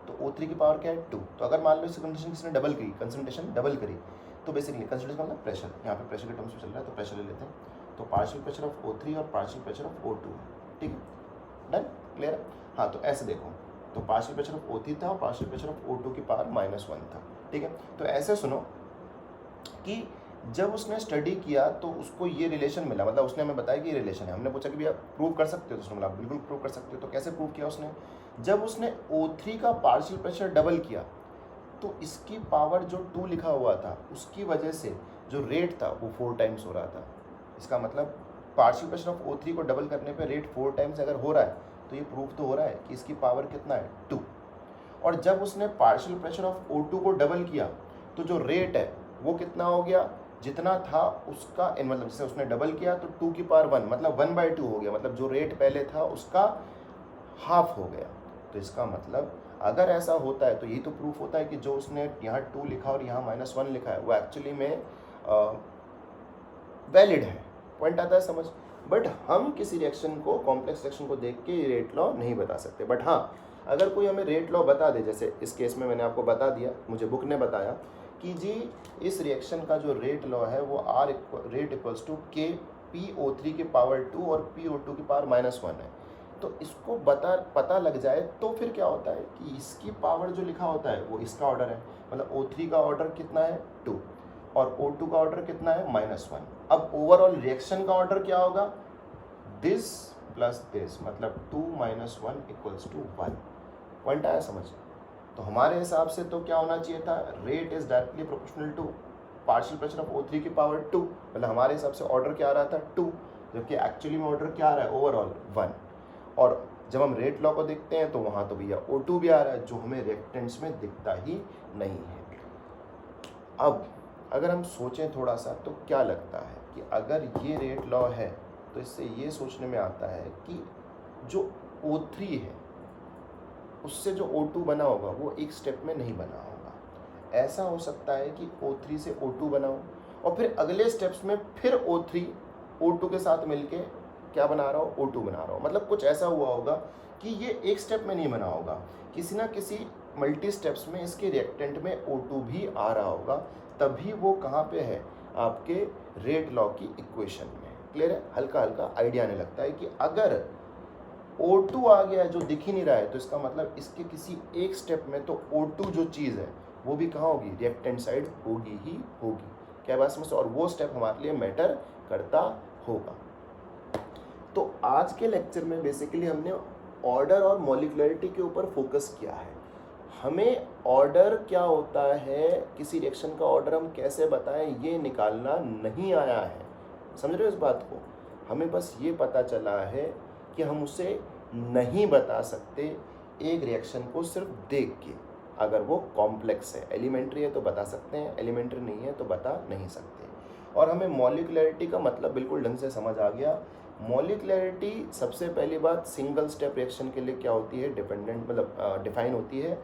तो O3 की पावर क्या है, 2। तो अगर मान लो इस कंसंट्रेशन किसी ने डबल की, कंसंट्रेशन डबल करी, तो बेसिकली कंसंट्रेशन मतलब प्रेशर, यहाँ पे प्रेशर के टर्म्स में चल रहा है तो प्रेशर ले लेते हैं। तो पार्शियल प्रेशर ऑफ O3 और पार्शियल प्रेशर ऑफ O2। ठीक है, डन, क्लियर है? हाँ, तो ऐसे देखो, तो पार्शियल प्रेशर ऑफ O3 था और पार्शियल प्रेशर ऑफ O2 की पावर -1 था। ठीक है, तो ऐसे सुनो कि जब उसने स्टडी किया तो उसको ये रिलेशन मिला, मतलब उसने हमें बताया कि ये रिलेशन है। हमने पूछा कि भैया प्रूव कर सकते हो? तो उसने बोला बिल्कुल प्रूव कर सकते हो। तो कैसे प्रूव किया उसने? जब उसने O3 का पार्शियल प्रेशर डबल किया, तो इसकी पावर जो 2 लिखा हुआ था, उसकी वजह से जो रेट था वो 4 टाइम्स हो रहा था। इसका मतलब पार्शियल प्रेशर ऑफ O3 को डबल करने पे रेट 4 टाइम्स अगर हो रहा है, तो ये प्रूफ तो हो रहा है कि इसकी पावर कितना है, 2। और जब उसने पार्शियल प्रेशर ऑफ O2 को डबल किया, तो जो रेट है वो कितना हो गया, जितना था उसका, मतलब जैसे उसने डबल किया तो 2 की पावर 1, मतलब 1/2 हो गया, मतलब जो रेट पहले था उसका हाफ हो गया। तो इसका मतलब अगर ऐसा होता है तो यही तो प्रूफ होता है कि जो उसने यहाँ 2 लिखा और यहाँ -1 लिखा है वो एक्चुअली में वैलिड है। पॉइंट आता है समझ? बट हम किसी रिएक्शन को, कॉम्प्लेक्स रिएक्शन को देख के रेट लॉ नहीं बता सकते। बट हाँ, अगर कोई हमें रेट लॉ बता दे, जैसे इस केस में मैंने आपको बता दिया, मुझे बुक ने बताया कि जी इस रिएक्शन का जो रेट लॉ है वो rate equals to K PO3 की पावर 2 और PO2 की पावर -1 है। तो इसको पता लग जाए तो फिर क्या होता है कि इसकी पावर जो लिखा होता है वो इसका ऑर्डर है, मतलब O3 का ऑर्डर कितना है, 2, और O2 का ऑर्डर कितना है, -1। अब ओवरऑल रिएक्शन का ऑर्डर क्या होगा, दिस प्लस दिस, मतलब 2 - 1 = 1। पॉइंट आया समझ? तो हमारे हिसाब से तो क्या होना चाहिए था, rate is directly proportional to partial pressure of O3 की पावर 2, मतलब हमारे हिसाब से ऑर्डर क्या आ रहा था, 2, जबकि एक्चुअली में ऑर्डर क्या आ रहा है, ओवरऑल 1। और जब हम रेट लॉ को देखते हैं तो वहाँ तो भैया O2 भी आ रहा है, जो हमें रिएक्टेंट्स में दिखता ही नहीं है। अब अगर हम सोचें थोड़ा सा तो क्या लगता है कि अगर ये रेट लॉ है तो इससे ये सोचने में आता है कि जो O3 है उससे जो O2 बना होगा वो एक स्टेप में नहीं बना होगा। ऐसा हो सकता है कि O3 से O2 बना हो और फिर अगले स्टेप्स में फिर O3 O2 के साथ मिलके क्या बना रहा हो, O2 बना रहा हो। मतलब कुछ ऐसा हुआ होगा कि ये एक स्टेप में नहीं बना होगा, किसी ना किसी मल्टी स्टेप्स में इसके रिएक्टेंट में O2 भी आ रहा होगा, तभी वो कहाँ पे है, आपके रेट लॉ की इक्वेशन में। क्लियर है? हल्का हल्का आइडिया आने लगता है कि अगर O2 आ गया है जो दिख ही नहीं रहा है, तो इसका मतलब इसके किसी एक स्टेप में तो O2 जो चीज़ है वो भी कहाँ होगी, रिएक्टेंट साइड होगी ही होगी। क्या बात समझते? और वो स्टेप हमारे लिए मैटर करता होगा। तो आज के लेक्चर में बेसिकली हमने ऑर्डर और मॉलिक्युलरिटी के ऊपर फोकस किया है। हमें ऑर्डर क्या होता है, किसी रिएक्शन का ऑर्डर हम कैसे बताएं, ये निकालना नहीं आया है। समझ रहे हो इस बात को? हमें बस ये पता चला है कि हम उसे नहीं बता सकते एक रिएक्शन को सिर्फ देख के। अगर वो कॉम्प्लेक्स है, एलिमेंट्री है तो बता सकते हैं, एलिमेंट्री नहीं है तो बता नहीं सकते। और हमें मॉलिक्युलरिटी का मतलब बिल्कुल ढंग से समझ आ गया। मॉलिक्युलरिटी सबसे पहली बात सिंगल स्टेप रिएक्शन के लिए क्या होती है, डिपेंडेंट, मतलब डिफाइन होती है।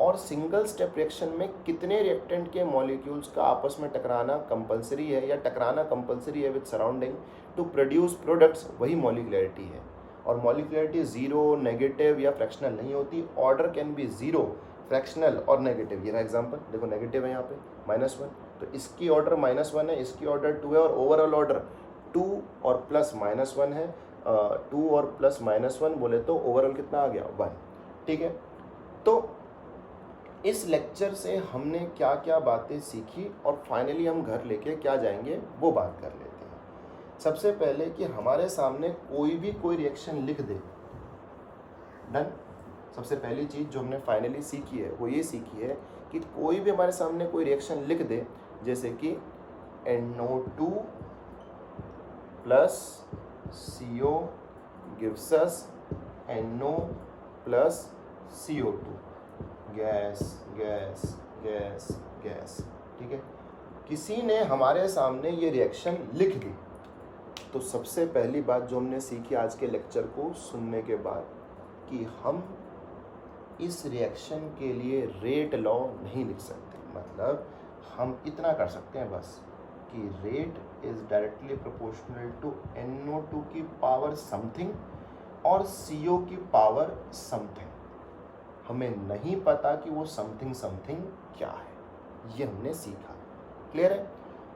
और सिंगल स्टेप रिएक्शन में कितने रिएक्टेंट के मॉलिक्यूल्स का आपस में टकराना कंपलसरी है या टकराना कंपलसरी है with surrounding to produce products, वही मॉलिकुलैरिटी है। और मॉलिकुलैरिटी जीरो, नेगेटिव या फ्रैक्शनल नहीं होती। Order can be zero, fractional और नेगेटिव। ये रहा एग्जांपल, देखो नेगेटिव है यहाँ पे -1, तो इसकी ऑर्डर -1 है, इसकी ऑर्डर 2 है और ओवरऑल ऑर्डर 2 और प्लस -1 है। 2 और प्लस -1 बोले तो ओवरऑल कितना आ गया 1। ठीक है, तो इस लेक्चर से हमने क्या क्या बातें सीखी और फाइनली हम घर लेके क्या जाएंगे वो बात कर लेते हैं। सबसे पहले कि हमारे सामने कोई रिएक्शन लिख दे, डन। सबसे पहली चीज़ जो हमने फाइनली सीखी है वो ये सीखी है कि कोई भी हमारे सामने कोई रिएक्शन लिख दे, जैसे कि NO2 plus CO gives us NO plus CO2, gas gas gas gas. ठीक है, किसी ने हमारे सामने ये रिएक्शन लिख दी, तो सबसे पहली बात जो हमने सीखी आज के लेक्चर को सुनने के बाद कि हम इस रिएक्शन के लिए रेट लॉ नहीं लिख सकते। मतलब हम इतना कर सकते हैं बस कि rate is directly proportional to NO2 की पावर समथिंग और CO की पावर समथिंग। हमें नहीं पता कि वो समथिंग समथिंग क्या है, ये हमने सीखा। क्लियर है?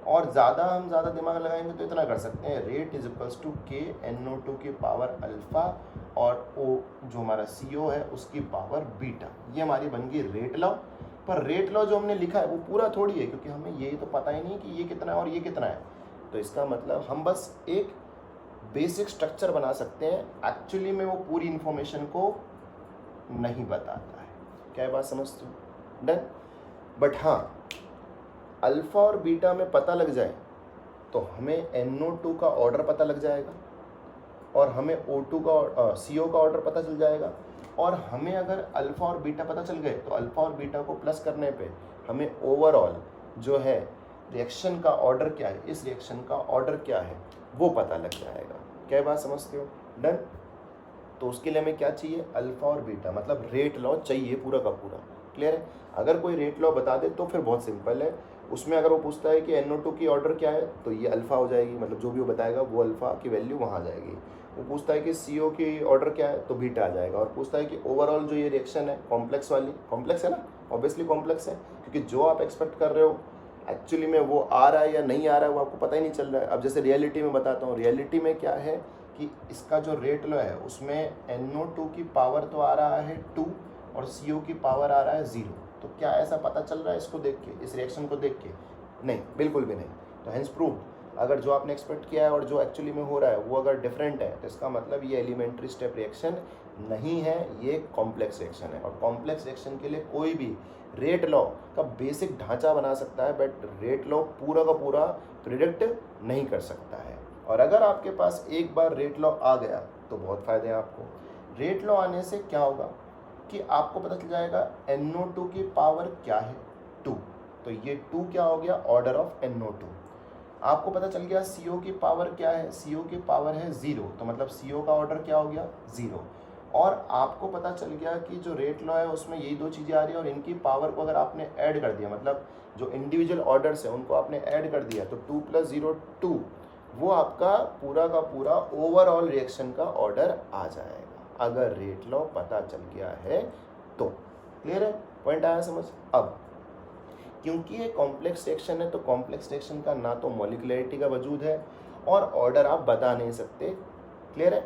और हम ज़्यादा दिमाग लगाएंगे तो इतना कर सकते हैं, rate is equals to K NO2 की पावर अल्फ़ा और O जो हमारा CO है उसकी पावर बीटा। ये हमारी बन गई रेट लॉ। पर रेट लॉ जो हमने लिखा है वो पूरा थोड़ी है, क्योंकि हमें ये तो पता ही नहीं कि ये कितना है और ये कितना है। तो इसका मतलब हम बस एक बेसिक स्ट्रक्चर बना सकते हैं, एक्चुअली में वो पूरी इंफॉर्मेशन को नहीं बताता है। क्या बात समझते हो? डन। बट हाँ, अल्फ़ा और बीटा में पता लग जाए तो हमें NO2 का ऑर्डर पता लग जाएगा और हमें O2 का CO का ऑर्डर पता चल जाएगा। और हमें अगर अल्फ़ा और बीटा पता चल गए तो अल्फ़ा और बीटा को प्लस करने पे हमें ओवरऑल जो है रिएक्शन का ऑर्डर क्या है, इस रिएक्शन का ऑर्डर क्या है वो पता लग जाएगा। क्या बात समझते हो? डन। तो उसके लिए हमें क्या चाहिए? अल्फ़ा और बीटा, मतलब रेट लॉ चाहिए पूरा का पूरा। क्लियर है? अगर कोई रेट लॉ बता दे तो फिर बहुत सिंपल है। उसमें अगर वो पूछता है कि NO2 की ऑर्डर क्या है तो ये अल्फ़ा हो जाएगी, मतलब जो भी वो बताएगा वो अल्फ़ा की वैल्यू वहाँ आ जाएगी। वो पूछता है कि CO की ऑर्डर क्या है तो बीटा आ जाएगा। और पूछता है कि ओवरऑल जो ये रिएक्शन है कॉम्प्लेक्स वाली, कॉम्प्लेक्स है ना, ऑब्वियसली कॉम्प्लेक्स है, क्योंकि जो आप एक्सपेक्ट कर रहे हो एक्चुअली में वो आ रहा है या नहीं आ रहा है वो आपको पता ही नहीं चल रहा है। अब जैसे रियलिटी में बताता हूँ, रियलिटी में क्या है कि इसका जो रेट लो है उसमें NO2 की पावर तो आ रहा है 2 और CO की पावर आ रहा है 0। तो क्या ऐसा पता चल रहा है इसको देख के, इस रिएक्शन को देख के? नहीं, बिल्कुल भी नहीं। तो हेंस प्रूव्ड, अगर जो आपने एक्सपेक्ट किया है और जो एक्चुअली में हो रहा है वो अगर डिफरेंट है तो इसका मतलब ये एलिमेंट्री स्टेप रिएक्शन नहीं है, ये कॉम्प्लेक्स रिएक्शन है। और कॉम्प्लेक्स रिएक्शन के लिए कोई भी रेट लॉ का बेसिक ढांचा बना सकता है, बट रेट लॉ पूरा का पूरा प्रिडिक्ट नहीं कर सकता है। और अगर आपके पास एक बार रेट लॉ आ गया तो बहुत फ़ायदे हैं आपको। रेट लॉ आने से क्या होगा कि आपको पता चल जाएगा NO2 की पावर क्या है 2, तो ये 2 क्या हो गया? Order of NO2। आपको पता चल गया CO की पावर क्या है, CO की पावर है 0, तो मतलब CO का ऑर्डर क्या हो गया? 0। और आपको पता चल गया कि जो रेट लॉ है उसमें यही दो चीज़ें आ रही है और इनकी पावर को अगर आपने ऐड कर दिया, मतलब जो इंडिविजुअल ऑर्डर्स हैं उनको आपने ऐड कर दिया, तो 2 + 0 2, वो आपका पूरा का पूरा ओवरऑल रिएक्शन का ऑर्डर आ जाएगा अगर रेट लॉ पता चल गया है तो। क्लियर है? पॉइंट आया समझ? अब क्योंकि ये कॉम्प्लेक्स रिएक्शन है तो कॉम्प्लेक्स रिएक्शन का ना तो मॉलिकुलैरिटी का वजूद है और ऑर्डर आप बता नहीं सकते। क्लियर है?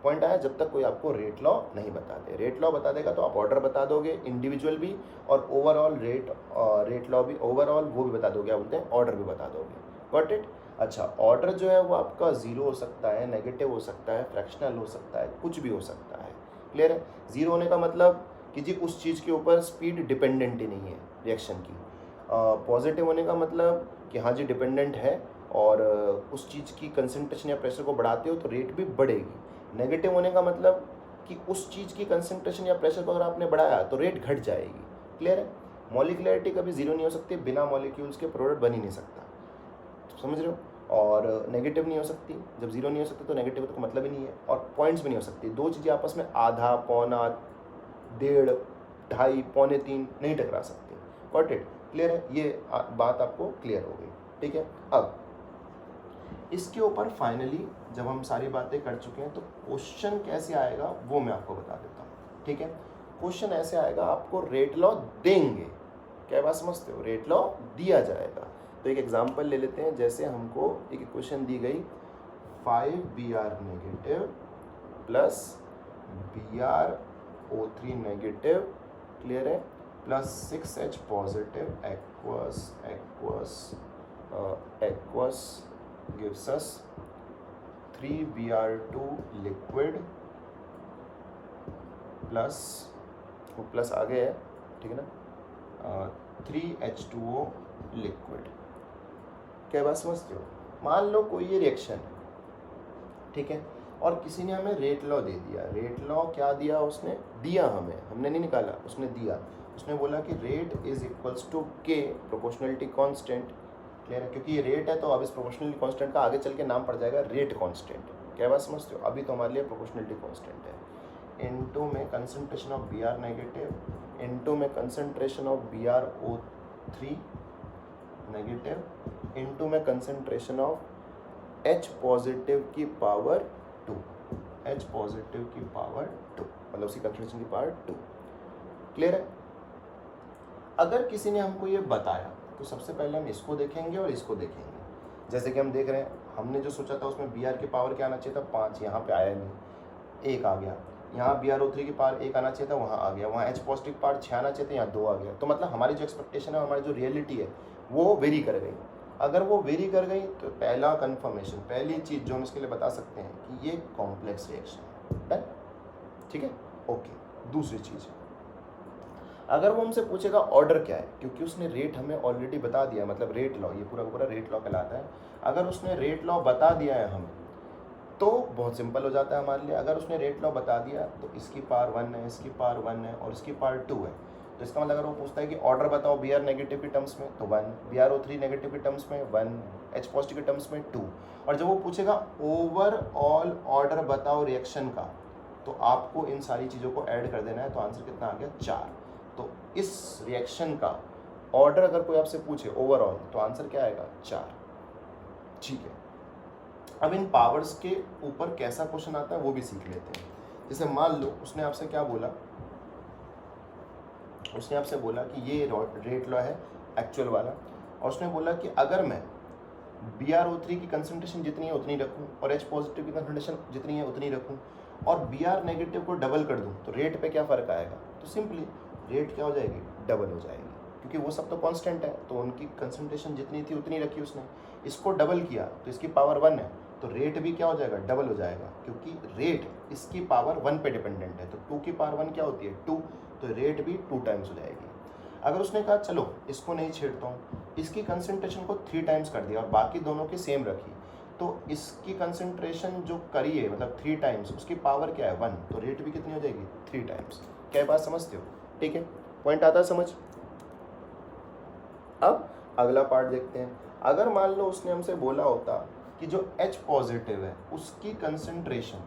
पॉइंट आया? जब तक कोई आपको रेट लॉ नहीं बता दे। रेट लॉ बता देगा तो आप ऑर्डर बता दोगे, इंडिविजुअल भी और ओवरऑल रेट लॉ भी, ओवरऑल वो भी बता दोगे, आप बोलते हैं ऑर्डर भी बता दोगे। Got it? अच्छा, ऑर्डर जो है वो आपका 0 हो सकता है, नेगेटिव हो सकता है, फ्रैक्शनल हो सकता है, कुछ भी हो सकता है। क्लियर है? 0 होने का मतलब कि जी उस चीज़ के ऊपर स्पीड डिपेंडेंट ही नहीं है रिएक्शन की। पॉजिटिव होने का मतलब कि हाँ जी डिपेंडेंट है और उस चीज़ की कंसंट्रेशन या प्रेशर को बढ़ाते हो तो रेट भी बढ़ेगी। नेगेटिव होने का मतलब कि उस चीज़ की कंसंट्रेशन या प्रेशर को अगर आपने बढ़ाया तो रेट घट जाएगी। क्लियर है? मॉलिकुलैरिटी कभी 0 नहीं हो सकती, बिना मॉलिक्यूल्स के प्रोडक्ट बन ही नहीं सकता। समझ रहे हो? और नेगेटिव नहीं हो सकती, जब 0 नहीं हो सकती तो नेगेटिव तो मतलब ही नहीं है। और पॉइंट्स भी नहीं हो सकती, दो चीज़ें आपस में आधा, पौना, 1.5 2.5 पौने 3 नहीं टकरा सकते। Got it? क्लियर है? ये बात आपको क्लियर हो गई, ठीक है। अब इसके ऊपर फाइनली जब हम सारी बातें कर चुके हैं तो क्वेश्चन कैसे आएगा वो मैं आपको बता देता हूँ, ठीक है। क्वेश्चन ऐसे आएगा, आपको रेट लॉ देंगे, क्या बात समझते हो? रेट लॉ दिया जाएगा। तो एक एग्जांपल ले लेते हैं, जैसे हमको एक इक्वेशन दी गई 5Br negative plus BrO3 negative, clear है, plus 6H positive aqueous gives us 3Br2 liquid plus, वो प्लस आगे है, ठीक है ना, 3H2O लिक्विड। क्या बात समझते हो? मान लो कोई ये रिएक्शन है, ठीक है, और किसी ने हमें रेट लॉ दे दिया। रेट लॉ क्या दिया उसने? दिया हमें, हमने नहीं निकाला, उसने दिया। उसने बोला कि रेट इज इक्वल्स टू के प्रोपोर्शनलिटी कांस्टेंट, क्लियर है, क्योंकि ये रेट है तो अब इस प्रोपोर्शनलिटी कांस्टेंट का आगे चल के नाम पड़ जाएगा रेट कांस्टेंट। क्या बात समझते हो? अभी तो हमारे लिए प्रोपोर्शनलिटी कांस्टेंट है। इनटू में concentration of Br negative, into में concentration of BrO3 negative, into में कंसंट्रेशन ऑफ H पॉजिटिव की पावर 2, H पॉजिटिव की पावर 2, मतलब उसकी कंसंट्रेशन की पावर 2। क्लियर है? अगर किसी ने हमको ये बताया तो सबसे पहले हम इसको देखेंगे और इसको देखेंगे। जैसे कि हम देख रहे हैं, हमने जो सोचा था उसमें Br की पावर क्या आना चाहिए था? 5, यहाँ पे आया नहीं, 1 आ गया। यहाँ BrO3 की पावर 1 आना चाहिए था, वहाँ आ गया। वहाँ H पॉजिटिव पावर 6 आना चाहिए था, यहाँ 2 आ गया। तो मतलब हमारी जो एक्सपेक्टेशन है, हमारी जो रियलिटी है, वो वेरी कर गई। अगर वो वेरी कर गई तो पहला कन्फर्मेशन, पहली चीज़ जो हम इसके लिए बता सकते हैं कि ये कॉम्प्लेक्स रिएक्शन है। डन? ठीक है, ओके। दूसरी चीज़, अगर वो हमसे पूछेगा ऑर्डर क्या है, क्योंकि उसने रेट हमें ऑलरेडी बता दिया, मतलब रेट लॉ, ये पूरा पूरा रेट लॉ कहलाता है। अगर उसने रेट लॉ बता दिया है हमें तो बहुत सिंपल हो जाता है हमारे लिए। अगर उसने रेट लॉ बता दिया तो इसकी पावर 1 है, इसकी पावर 1 है और इसकी पावर 2 है। तो इसका मतलब अगर वो पूछता है कि ऑर्डर बताओ Br नेगेटिव के टर्म्स में, तो 1, BrO3 नेगेटिव के टर्म्स में 1, H पॉजिटिव के टर्म्स में 2। और जब वो पूछेगा ओवरऑल ऑर्डर बताओ रिएक्शन का, तो आपको इन सारी चीज़ों को ऐड कर देना है। तो आंसर कितना आ गया? 4। तो इस रिएक्शन का ऑर्डर अगर कोई आपसे पूछे ओवरऑल, तो आंसर क्या आएगा? 4। ठीक है, अब इन पावर्स के ऊपर कैसा क्वेश्चन आता है वो भी सीख लेते हैं। जैसे मान लो उसने आपसे क्या बोला, उसने आपसे बोला कि ये रेट लॉ है एक्चुअल वाला, और उसने बोला कि अगर मैं BrO3 की कंसंट्रेशन जितनी है उतनी रखूं और H पॉजिटिव की कंसंट्रेशन जितनी है उतनी रखूं और Br नेगेटिव को डबल कर दूं, तो रेट पे क्या फ़र्क आएगा? तो सिंपली रेट क्या हो जाएगी? डबल हो जाएगी, क्योंकि वो सब तो कांस्टेंट है। तो उनकी कंसंट्रेशन जितनी थी उतनी रखी उसने, इसको डबल किया तो इसकी पावर 1 है, तो रेट भी क्या हो जाएगा? डबल हो जाएगा, क्योंकि रेट इसकी पावर 1 पे डिपेंडेंट है। तो 2 की पावर 1 क्या होती है? 2, तो रेट भी 2 टाइम्स हो जाएगी। अगर उसने कहा चलो इसको नहीं छेड़ता हूँ, इसकी कंसंट्रेशन को 3 टाइम्स कर दिया और बाकी दोनों की सेम रखी, तो इसकी कंसंट्रेशन जो करी है मतलब 3 टाइम्स, उसकी पावर क्या है? 1, तो रेट भी कितनी हो जाएगी? 3 टाइम्स। क्या बात समझते हो? ठीक है, पॉइंट आता है समझ? अब अगला पार्ट देखते हैं। अगर मान लो उसने हमसे बोला होता कि जो H पॉजिटिव है उसकी कंसंट्रेशन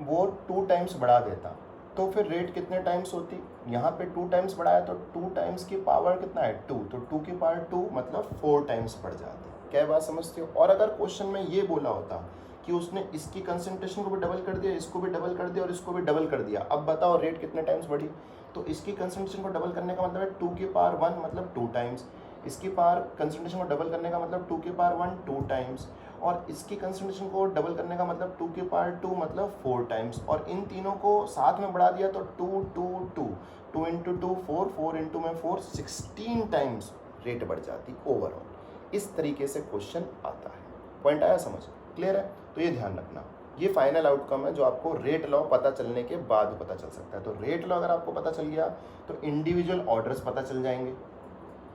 वो 2 टाइम्स बढ़ा देता, तो फिर रेट कितने टाइम्स होती? यहाँ पे 2 टाइम्स बढ़ाया तो 2 टाइम्स की पावर कितना है? 2, तो 2 की पावर 2 मतलब 4 टाइम्स बढ़ जाती। क्या बात समझते हो? और अगर क्वेश्चन में ये बोला होता कि उसने इसकी कंसंट्रेशन को भी डबल कर दिया, इसको भी डबल कर दिया और इसको भी डबल कर दिया, अब बताओ रेट कितने टाइम्स बढ़ी? तो इसकी कंसंट्रेशन को डबल करने का मतलब है 2 की पावर 1 मतलब 2 टाइम्स, इसकी पावर कंसंट्रेशन को डबल करने का मतलब 2 की पावर 1 2 टाइम्स, और इसकी कंसंट्रेशन को डबल करने का मतलब 2 की पावर 2 मतलब 4 टाइम्स, और इन तीनों को साथ में बढ़ा दिया तो 2 2 2 2 इंटू 2 4 4 इंटू में 4 16 टाइम्स रेट बढ़ जाती ओवरऑल। इस तरीके से क्वेश्चन आता है। पॉइंट आया समझ? क्लियर है? तो ये ध्यान रखना, ये फाइनल आउटकम है जो आपको रेट लॉ पता चलने के बाद पता चल सकता है। तो रेट लॉ अगर आपको पता चल गया तो इंडिविजुअल ऑर्डर्स पता चल जाएंगे।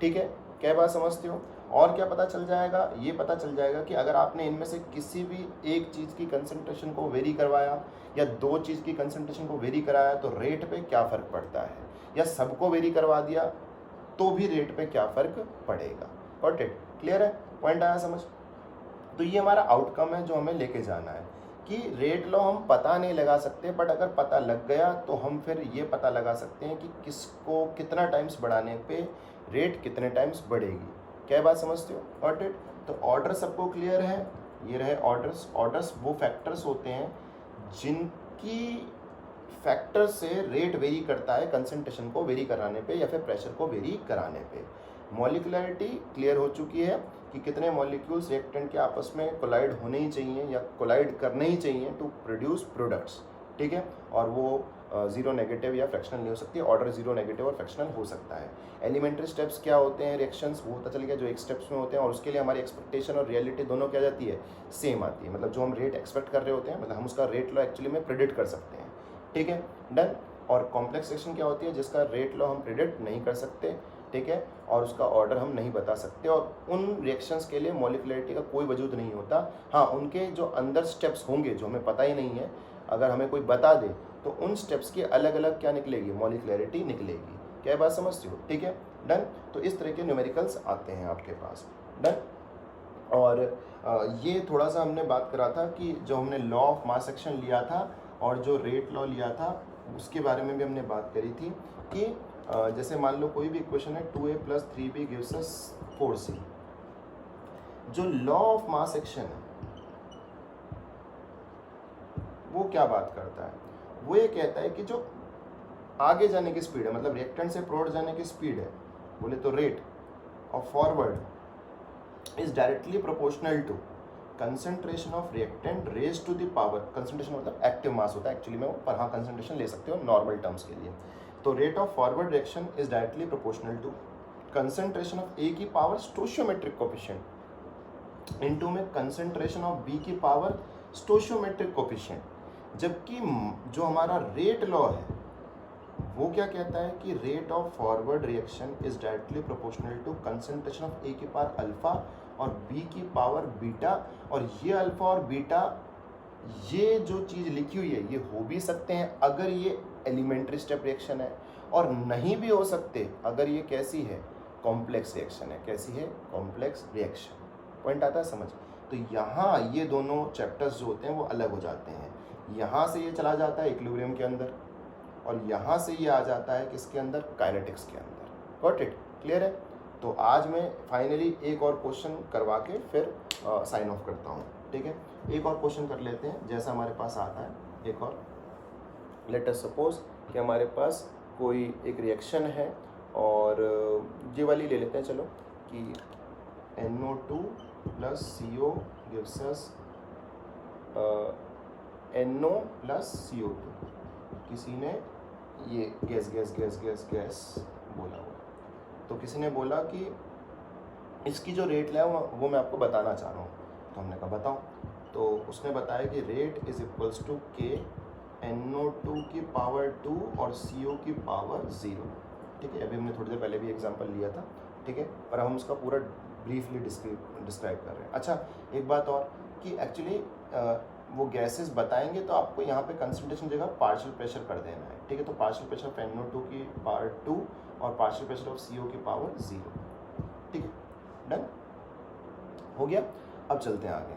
ठीक है, क्या बात समझते हो? और क्या पता चल जाएगा? ये पता चल जाएगा कि अगर आपने इनमें से किसी भी एक चीज़ की कंसंट्रेशन को वेरी करवाया या 2 चीज़ की कंसंट्रेशन को वेरी कराया तो रेट पे क्या फ़र्क पड़ता है, या सबको वेरी करवा दिया तो भी रेट पे क्या फ़र्क पड़ेगा। Got it? क्लियर है? पॉइंट आया समझ? तो ये हमारा आउटकम है जो हमें लेके जाना है कि रेट लॉ हम पता नहीं लगा सकते, बट अगर पता लग गया तो हम फिर ये पता लगा सकते हैं कि किसको कितना टाइम्स बढ़ाने पे रेट कितने टाइम्स बढ़ेगी। क्या बात समझते हो? Got it? तो ऑर्डर सबको क्लियर है? ये रहे ऑर्डर्स। ऑर्डर्स वो फैक्टर्स होते हैं जिनकी फैक्टर से रेट वेरी करता है कंसंट्रेशन को वेरी कराने पे या फिर प्रेशर को वेरी कराने पे। मॉलिक्युलरिटी क्लियर हो चुकी है कि कितने मॉलिक्यूल्स रिएक्टेंट के आपस में कोलाइड होने ही चाहिए या कोलाइड करने ही चाहिए टू प्रोड्यूस प्रोडक्ट्स, ठीक है। और वो जीरो नेगेटिव या फ्रैक्शनल नहीं हो सकती, ऑर्डर जीरो नेगेटिव और फ्रैक्शनल हो सकता है। एलिमेंट्री स्टेप्स क्या होते हैं रिएक्शंस, वो पता चल गया जो एक स्टेप्स में होते हैं, और उसके लिए हमारी एक्सपेक्टेशन और रियलिटी दोनों क्या जाती है, सेम आती है। मतलब जो हम रेट एक्सपेक्ट कर रहे होते हैं, मतलब हम उसका रेट लॉ एक्चुअली में प्रेडिक्ट कर सकते हैं, ठीक है, डन। और कॉम्प्लेक्स रिएक्शन क्या होती है, जिसका रेट लॉ हम प्रेडिक्ट नहीं कर सकते, ठीक है, और उसका ऑर्डर हम नहीं बता सकते, और उन रिएक्शंस के लिए मॉलिक्युलरिटी का कोई वजूद नहीं होता। हाँ, उनके जो अंदर स्टेप्स होंगे जो हमें पता ही नहीं है, अगर हमें कोई बता दे तो उन स्टेप्स की अलग अलग क्या निकलेगी, मॉलिक्युलरिटी निकलेगी। क्या बात समझते हो? ठीक है, डन। तो इस तरह के न्यूमेरिकल्स आते हैं आपके पास, डन। और ये थोड़ा सा हमने बात करा था कि जो हमने लॉ ऑफ मास एक्शन लिया था और जो रेट लॉ लिया था उसके बारे में भी हमने बात करी थी कि जैसे मान लो कोई भी इक्वेशन है 2a + 3b gives us 4c। जो लॉ ऑफ मास एक्शन है वो क्या बात करता है, वो ये कहता है कि जो आगे जाने की स्पीड है, मतलब रिएक्टेंट से प्रोडक्ट जाने की स्पीड है, बोले तो rate of forward is directly proportional to concentration of reactant raise to the power, concentration मतलब एक्टिव मास होता है एक्चुअली में, पर हाँ कंसंट्रेशन ले सकते हो नॉर्मल टर्म्स के लिए। तो rate of forward reaction is directly proportional to concentration of A की पावर स्टोशियोमेट्रिक कोफिशिएंट इनटू में कंसंट्रेशन ऑफ बी की पावर स्टोशियोमेट्रिक कोफिशिएंट। जबकि जो हमारा रेट लॉ है वो क्या कहता है कि rate of forward reaction is directly proportional to concentration of A की पावर अल्फा और बी की पावर बीटा। और ये अल्फा और बीटा, ये जो चीज़ लिखी हुई है ये हो भी सकते हैं अगर ये एलिमेंट्री स्टेप रिएक्शन है, और नहीं भी हो सकते अगर ये कैसी है, कॉम्प्लेक्स रिएक्शन है। कैसी है? Complex reaction. पॉइंट आता है समझ? तो यहाँ ये दोनों चैप्टर्स जो होते हैं वो अलग हो जाते हैं। यहाँ से ये चला जाता है इक्विलिब्रियम के अंदर, और यहाँ से ये आ जाता है किसके अंदर, काइनेटिक्स के अंदर। Got it? क्लियर है? तो आज मैं फाइनली एक और क्वेश्चन करवा के फिर साइन ऑफ करता हूँ, ठीक है। एक और क्वेश्चन कर लेते हैं जैसा हमारे पास आता है। एक और, लेट अस सपोज कि हमारे पास कोई एक रिएक्शन है, और ये वाली ले लेते हैं चलो, कि NO2 + CO gives us NO + CO2। किसी ने ये गैस बोला हुआ, तो किसी ने बोला कि इसकी जो रेट है वो मैं आपको बताना चाह रहा हूँ। तो हमने कहा बताओ। तो उसने बताया कि rate is equals to K NO2 की पावर 2 और CO की पावर 0, ठीक है। अभी हमने थोड़ी देर पहले भी एग्जांपल लिया था, ठीक है, पर हम उसका पूरा ब्रीफली डिस्क्राइब कर रहे हैं। अच्छा, एक बात और कि एक्चुअली वो गैसेस बताएंगे तो आपको यहाँ पे कंसंट्रेशन जगह पार्शियल प्रेशर कर देना है, ठीक है। तो पार्शियल प्रेशर ऑफ NO2 की पावर 2 और पार्शियल प्रेशर ऑफ CO की पावर 0, ठीक है, डन हो गया। अब चलते हैं आगे।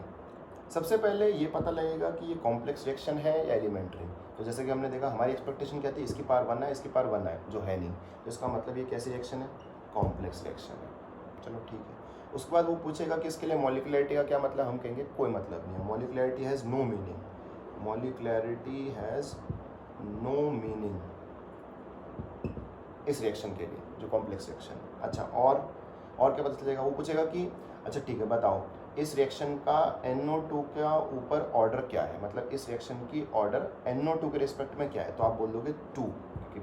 सबसे पहले ये पता लगेगा कि ये कॉम्प्लेक्स रिएक्शन है या एलिमेंट्री। तो जैसे कि हमने देखा हमारी एक्सपेक्टेशन क्या थी, इसकी पावर 1 है, इसकी पावर 1 है, जो है नहीं, तो इसका मतलब ये कैसी रिएक्शन है, कॉम्प्लेक्स रिएक्शन है। चलो ठीक है। उसके बाद वो पूछेगा कि इसके लिए मॉलिक्युलरिटी का क्या मतलब, हम कहेंगे कोई मतलब नहीं है, molecularity has no meaning, molecularity has no meaning इस रिएक्शन के लिए जो कॉम्प्लेक्स रिएक्शन है। अच्छा, और क्या पता चलेगा, वो पूछेगा कि अच्छा ठीक है बताओ इस रिएक्शन का NO2 का ऊपर ऑर्डर क्या है, मतलब इस रिएक्शन की ऑर्डर NO2 के रिस्पेक्ट में क्या है। तो आप बोल दोगे 2, क्योंकि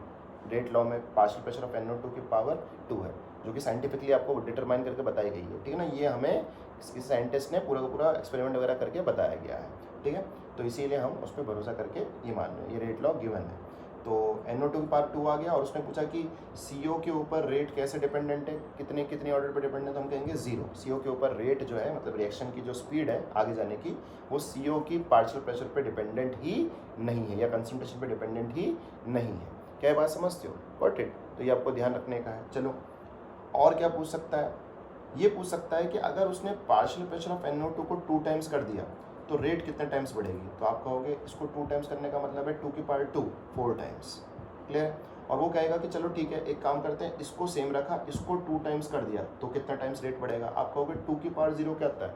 रेट लॉ में पार्शियल प्रेशर ऑफ NO2 की पावर 2 है, जो कि साइंटिफिकली आपको डिटरमाइन करके बताई गई है, ठीक है ना। ये हमें इस साइंटिस्ट ने पूरा का पूरा एक्सपेरिमेंट वगैरह करके बताया गया है, ठीक है। तो इसीलिए हम उस पर भरोसा करके ये मान रहे हैं, ये रेट लॉ गिवन है। तो NO2 की पावर 2 आ गया, और उसने पूछा कि CO के ऊपर रेट कैसे डिपेंडेंट है, कितने ऑर्डर पर डिपेंडेंट है, तो हम कहेंगे 0। CO के ऊपर रेट जो है, मतलब रिएक्शन की जो स्पीड है आगे जाने की, वो CO की पार्शियल प्रेशर पे डिपेंडेंट ही नहीं है, या कंसंट्रेशन पे डिपेंडेंट ही नहीं है। क्या बात समझते हो? Got it? तो ये आपको ध्यान रखने का है। चलो, और क्या पूछ सकता है, ये पूछ सकता है कि अगर उसने पार्शियल प्रेशर ऑफ NO2 को 2 टाइम्स कर दिया तो रेट कितने टाइम्स बढ़ेगी, तो आप कहोगे इसको 2 टाइम्स करने का मतलब है 2 की पावर 2 4 टाइम्स। क्लियर। और वो कहेगा कि चलो ठीक है, एक काम करते हैं, इसको सेम रखा, इसको 2 टाइम्स कर दिया, तो कितना टाइम्स रेट बढ़ेगा। आप कहोगे 2 की पावर 0 क्या होता है,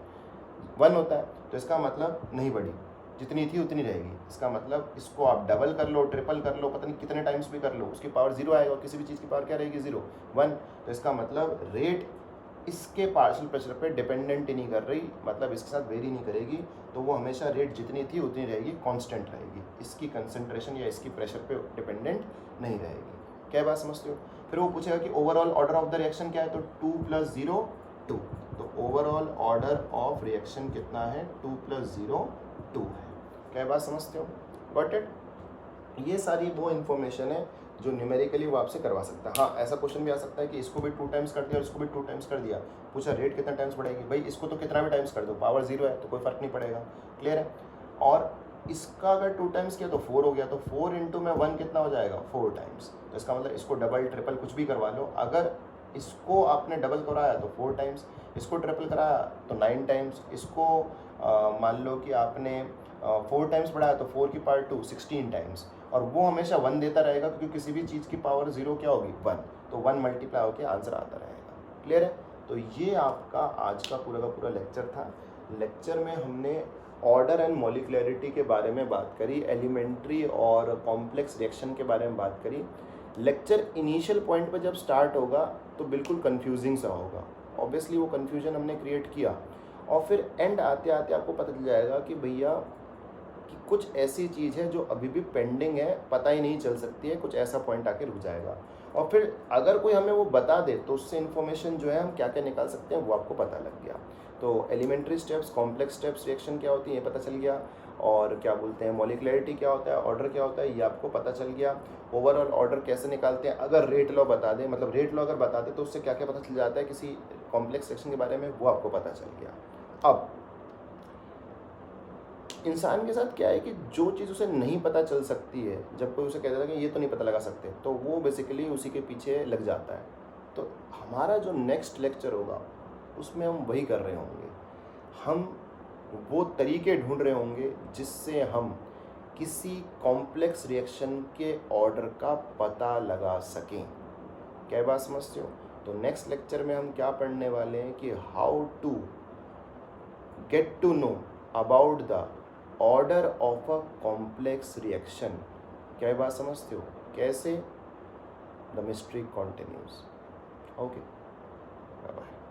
1 होता है, तो इसका मतलब नहीं बढ़ी, जितनी थी उतनी रहेगी। इसका मतलब इसको आप डबल कर लो, ट्रिपल कर लो, पता नहीं कितने टाइम्स भी कर लो, उसकी पावर 0 आएगा, और किसी भी चीज़ की पावर क्या रहेगी 0 1। तो इसका मतलब रेट इसके पार्शियल प्रेशर पे डिपेंडेंट ही नहीं कर रही, मतलब इसके साथ वेरी नहीं करेगी, तो वो हमेशा रेट जितनी थी उतनी रहेगी, कांस्टेंट रहेगी, इसकी कंसंट्रेशन या इसकी प्रेशर पे डिपेंडेंट नहीं रहेगी। क्या बात समझते हो। फिर वो पूछेगा कि overall order of the reaction क्या है, तो 2 + 0 2, तो ओवरऑल ऑर्डर ऑफ रिएक्शन कितना है, 2 + 0 2 है। क्या बात समझते हो, गॉट इट। ये सारी वो इन्फॉर्मेशन है जो न्यूमेरिकली वो आपसे करवा सकता है। हाँ, ऐसा क्वेश्चन भी आ सकता है कि इसको भी 2 टाइम्स कर दिया और इसको भी 2 टाइम्स कर दिया, पूछा रेट कितना टाइम्स बढ़ेगी, भाई इसको तो कितना भी टाइम्स कर दो, पावर 0 है तो कोई फर्क नहीं पड़ेगा। क्लियर है। और इसका अगर 2 टाइम्स किया तो 4 हो गया, तो 4 इंटू में 1 कितना हो जाएगा 4 टाइम्स। तो इसका मतलब इसको डबल ट्रिपल कुछ भी करवा लो, अगर इसको आपने डबल कराया तो 4 टाइम्स, इसको ट्रिपल कराया तो 9 टाइम्स, इसको मान लो कि आपने 4 टाइम्स बढ़ाया तो 4 की पावर 2 16 टाइम्स, और वो हमेशा 1 देता रहेगा क्योंकि किसी भी चीज़ की पावर 0 क्या होगी 1, तो 1 मल्टीप्लाई होकर आंसर आता रहेगा। क्लियर है। तो ये आपका आज का पूरा लेक्चर था। लेक्चर में हमने ऑर्डर एंड मॉलिक्युलरिटी के बारे में बात करी, एलिमेंट्री और कॉम्प्लेक्स रिएक्शन के बारे में बात करी। लेक्चर इनिशियल पॉइंट पर जब स्टार्ट होगा तो बिल्कुल कन्फ्यूजिंग सा होगा, ऑब्वियसली वो कन्फ्यूजन हमने क्रिएट किया, और फिर एंड आते आते आपको पता चल जाएगा कि भैया कि कुछ ऐसी चीज़ है जो अभी भी पेंडिंग है, पता ही नहीं चल सकती है, कुछ ऐसा पॉइंट आके रुक जाएगा, और फिर अगर कोई हमें वो बता दे तो उससे इन्फॉर्मेशन जो है हम क्या क्या निकाल सकते हैं वो आपको पता लग गया। तो elementary steps, complex steps, reaction क्या होती है ये पता चल गया, और क्या बोलते हैं मॉलिक्युलरिटी क्या होता है, ऑर्डर क्या होता है ये आपको पता चल गया। ओवरऑल ऑर्डर कैसे निकालते हैं, अगर रेट लॉ बता दे, मतलब रेट लॉ अगर बता दे तो उससे क्या क्या पता चल जाता है किसी कॉम्प्लेक्स रिएक्शन के बारे में, वो आपको पता चल गया। अब इंसान के साथ क्या है कि जो चीज़ उसे नहीं पता चल सकती है, जब कोई उसे कहता है कि ये तो नहीं पता लगा सकते, तो वो बेसिकली उसी के पीछे लग जाता है। तो हमारा जो नेक्स्ट लेक्चर होगा उसमें हम वही कर रहे होंगे, हम वो तरीके ढूंढ रहे होंगे जिससे हम किसी कॉम्प्लेक्स रिएक्शन के ऑर्डर का पता लगा सकें। क्या बात समझते हो। तो नेक्स्ट लेक्चर में हम क्या पढ़ने वाले हैं कि how to get to know about the order of a complex reaction. क्या बात समझते हो, कैसे, the mystery continues. Okay, bye bye.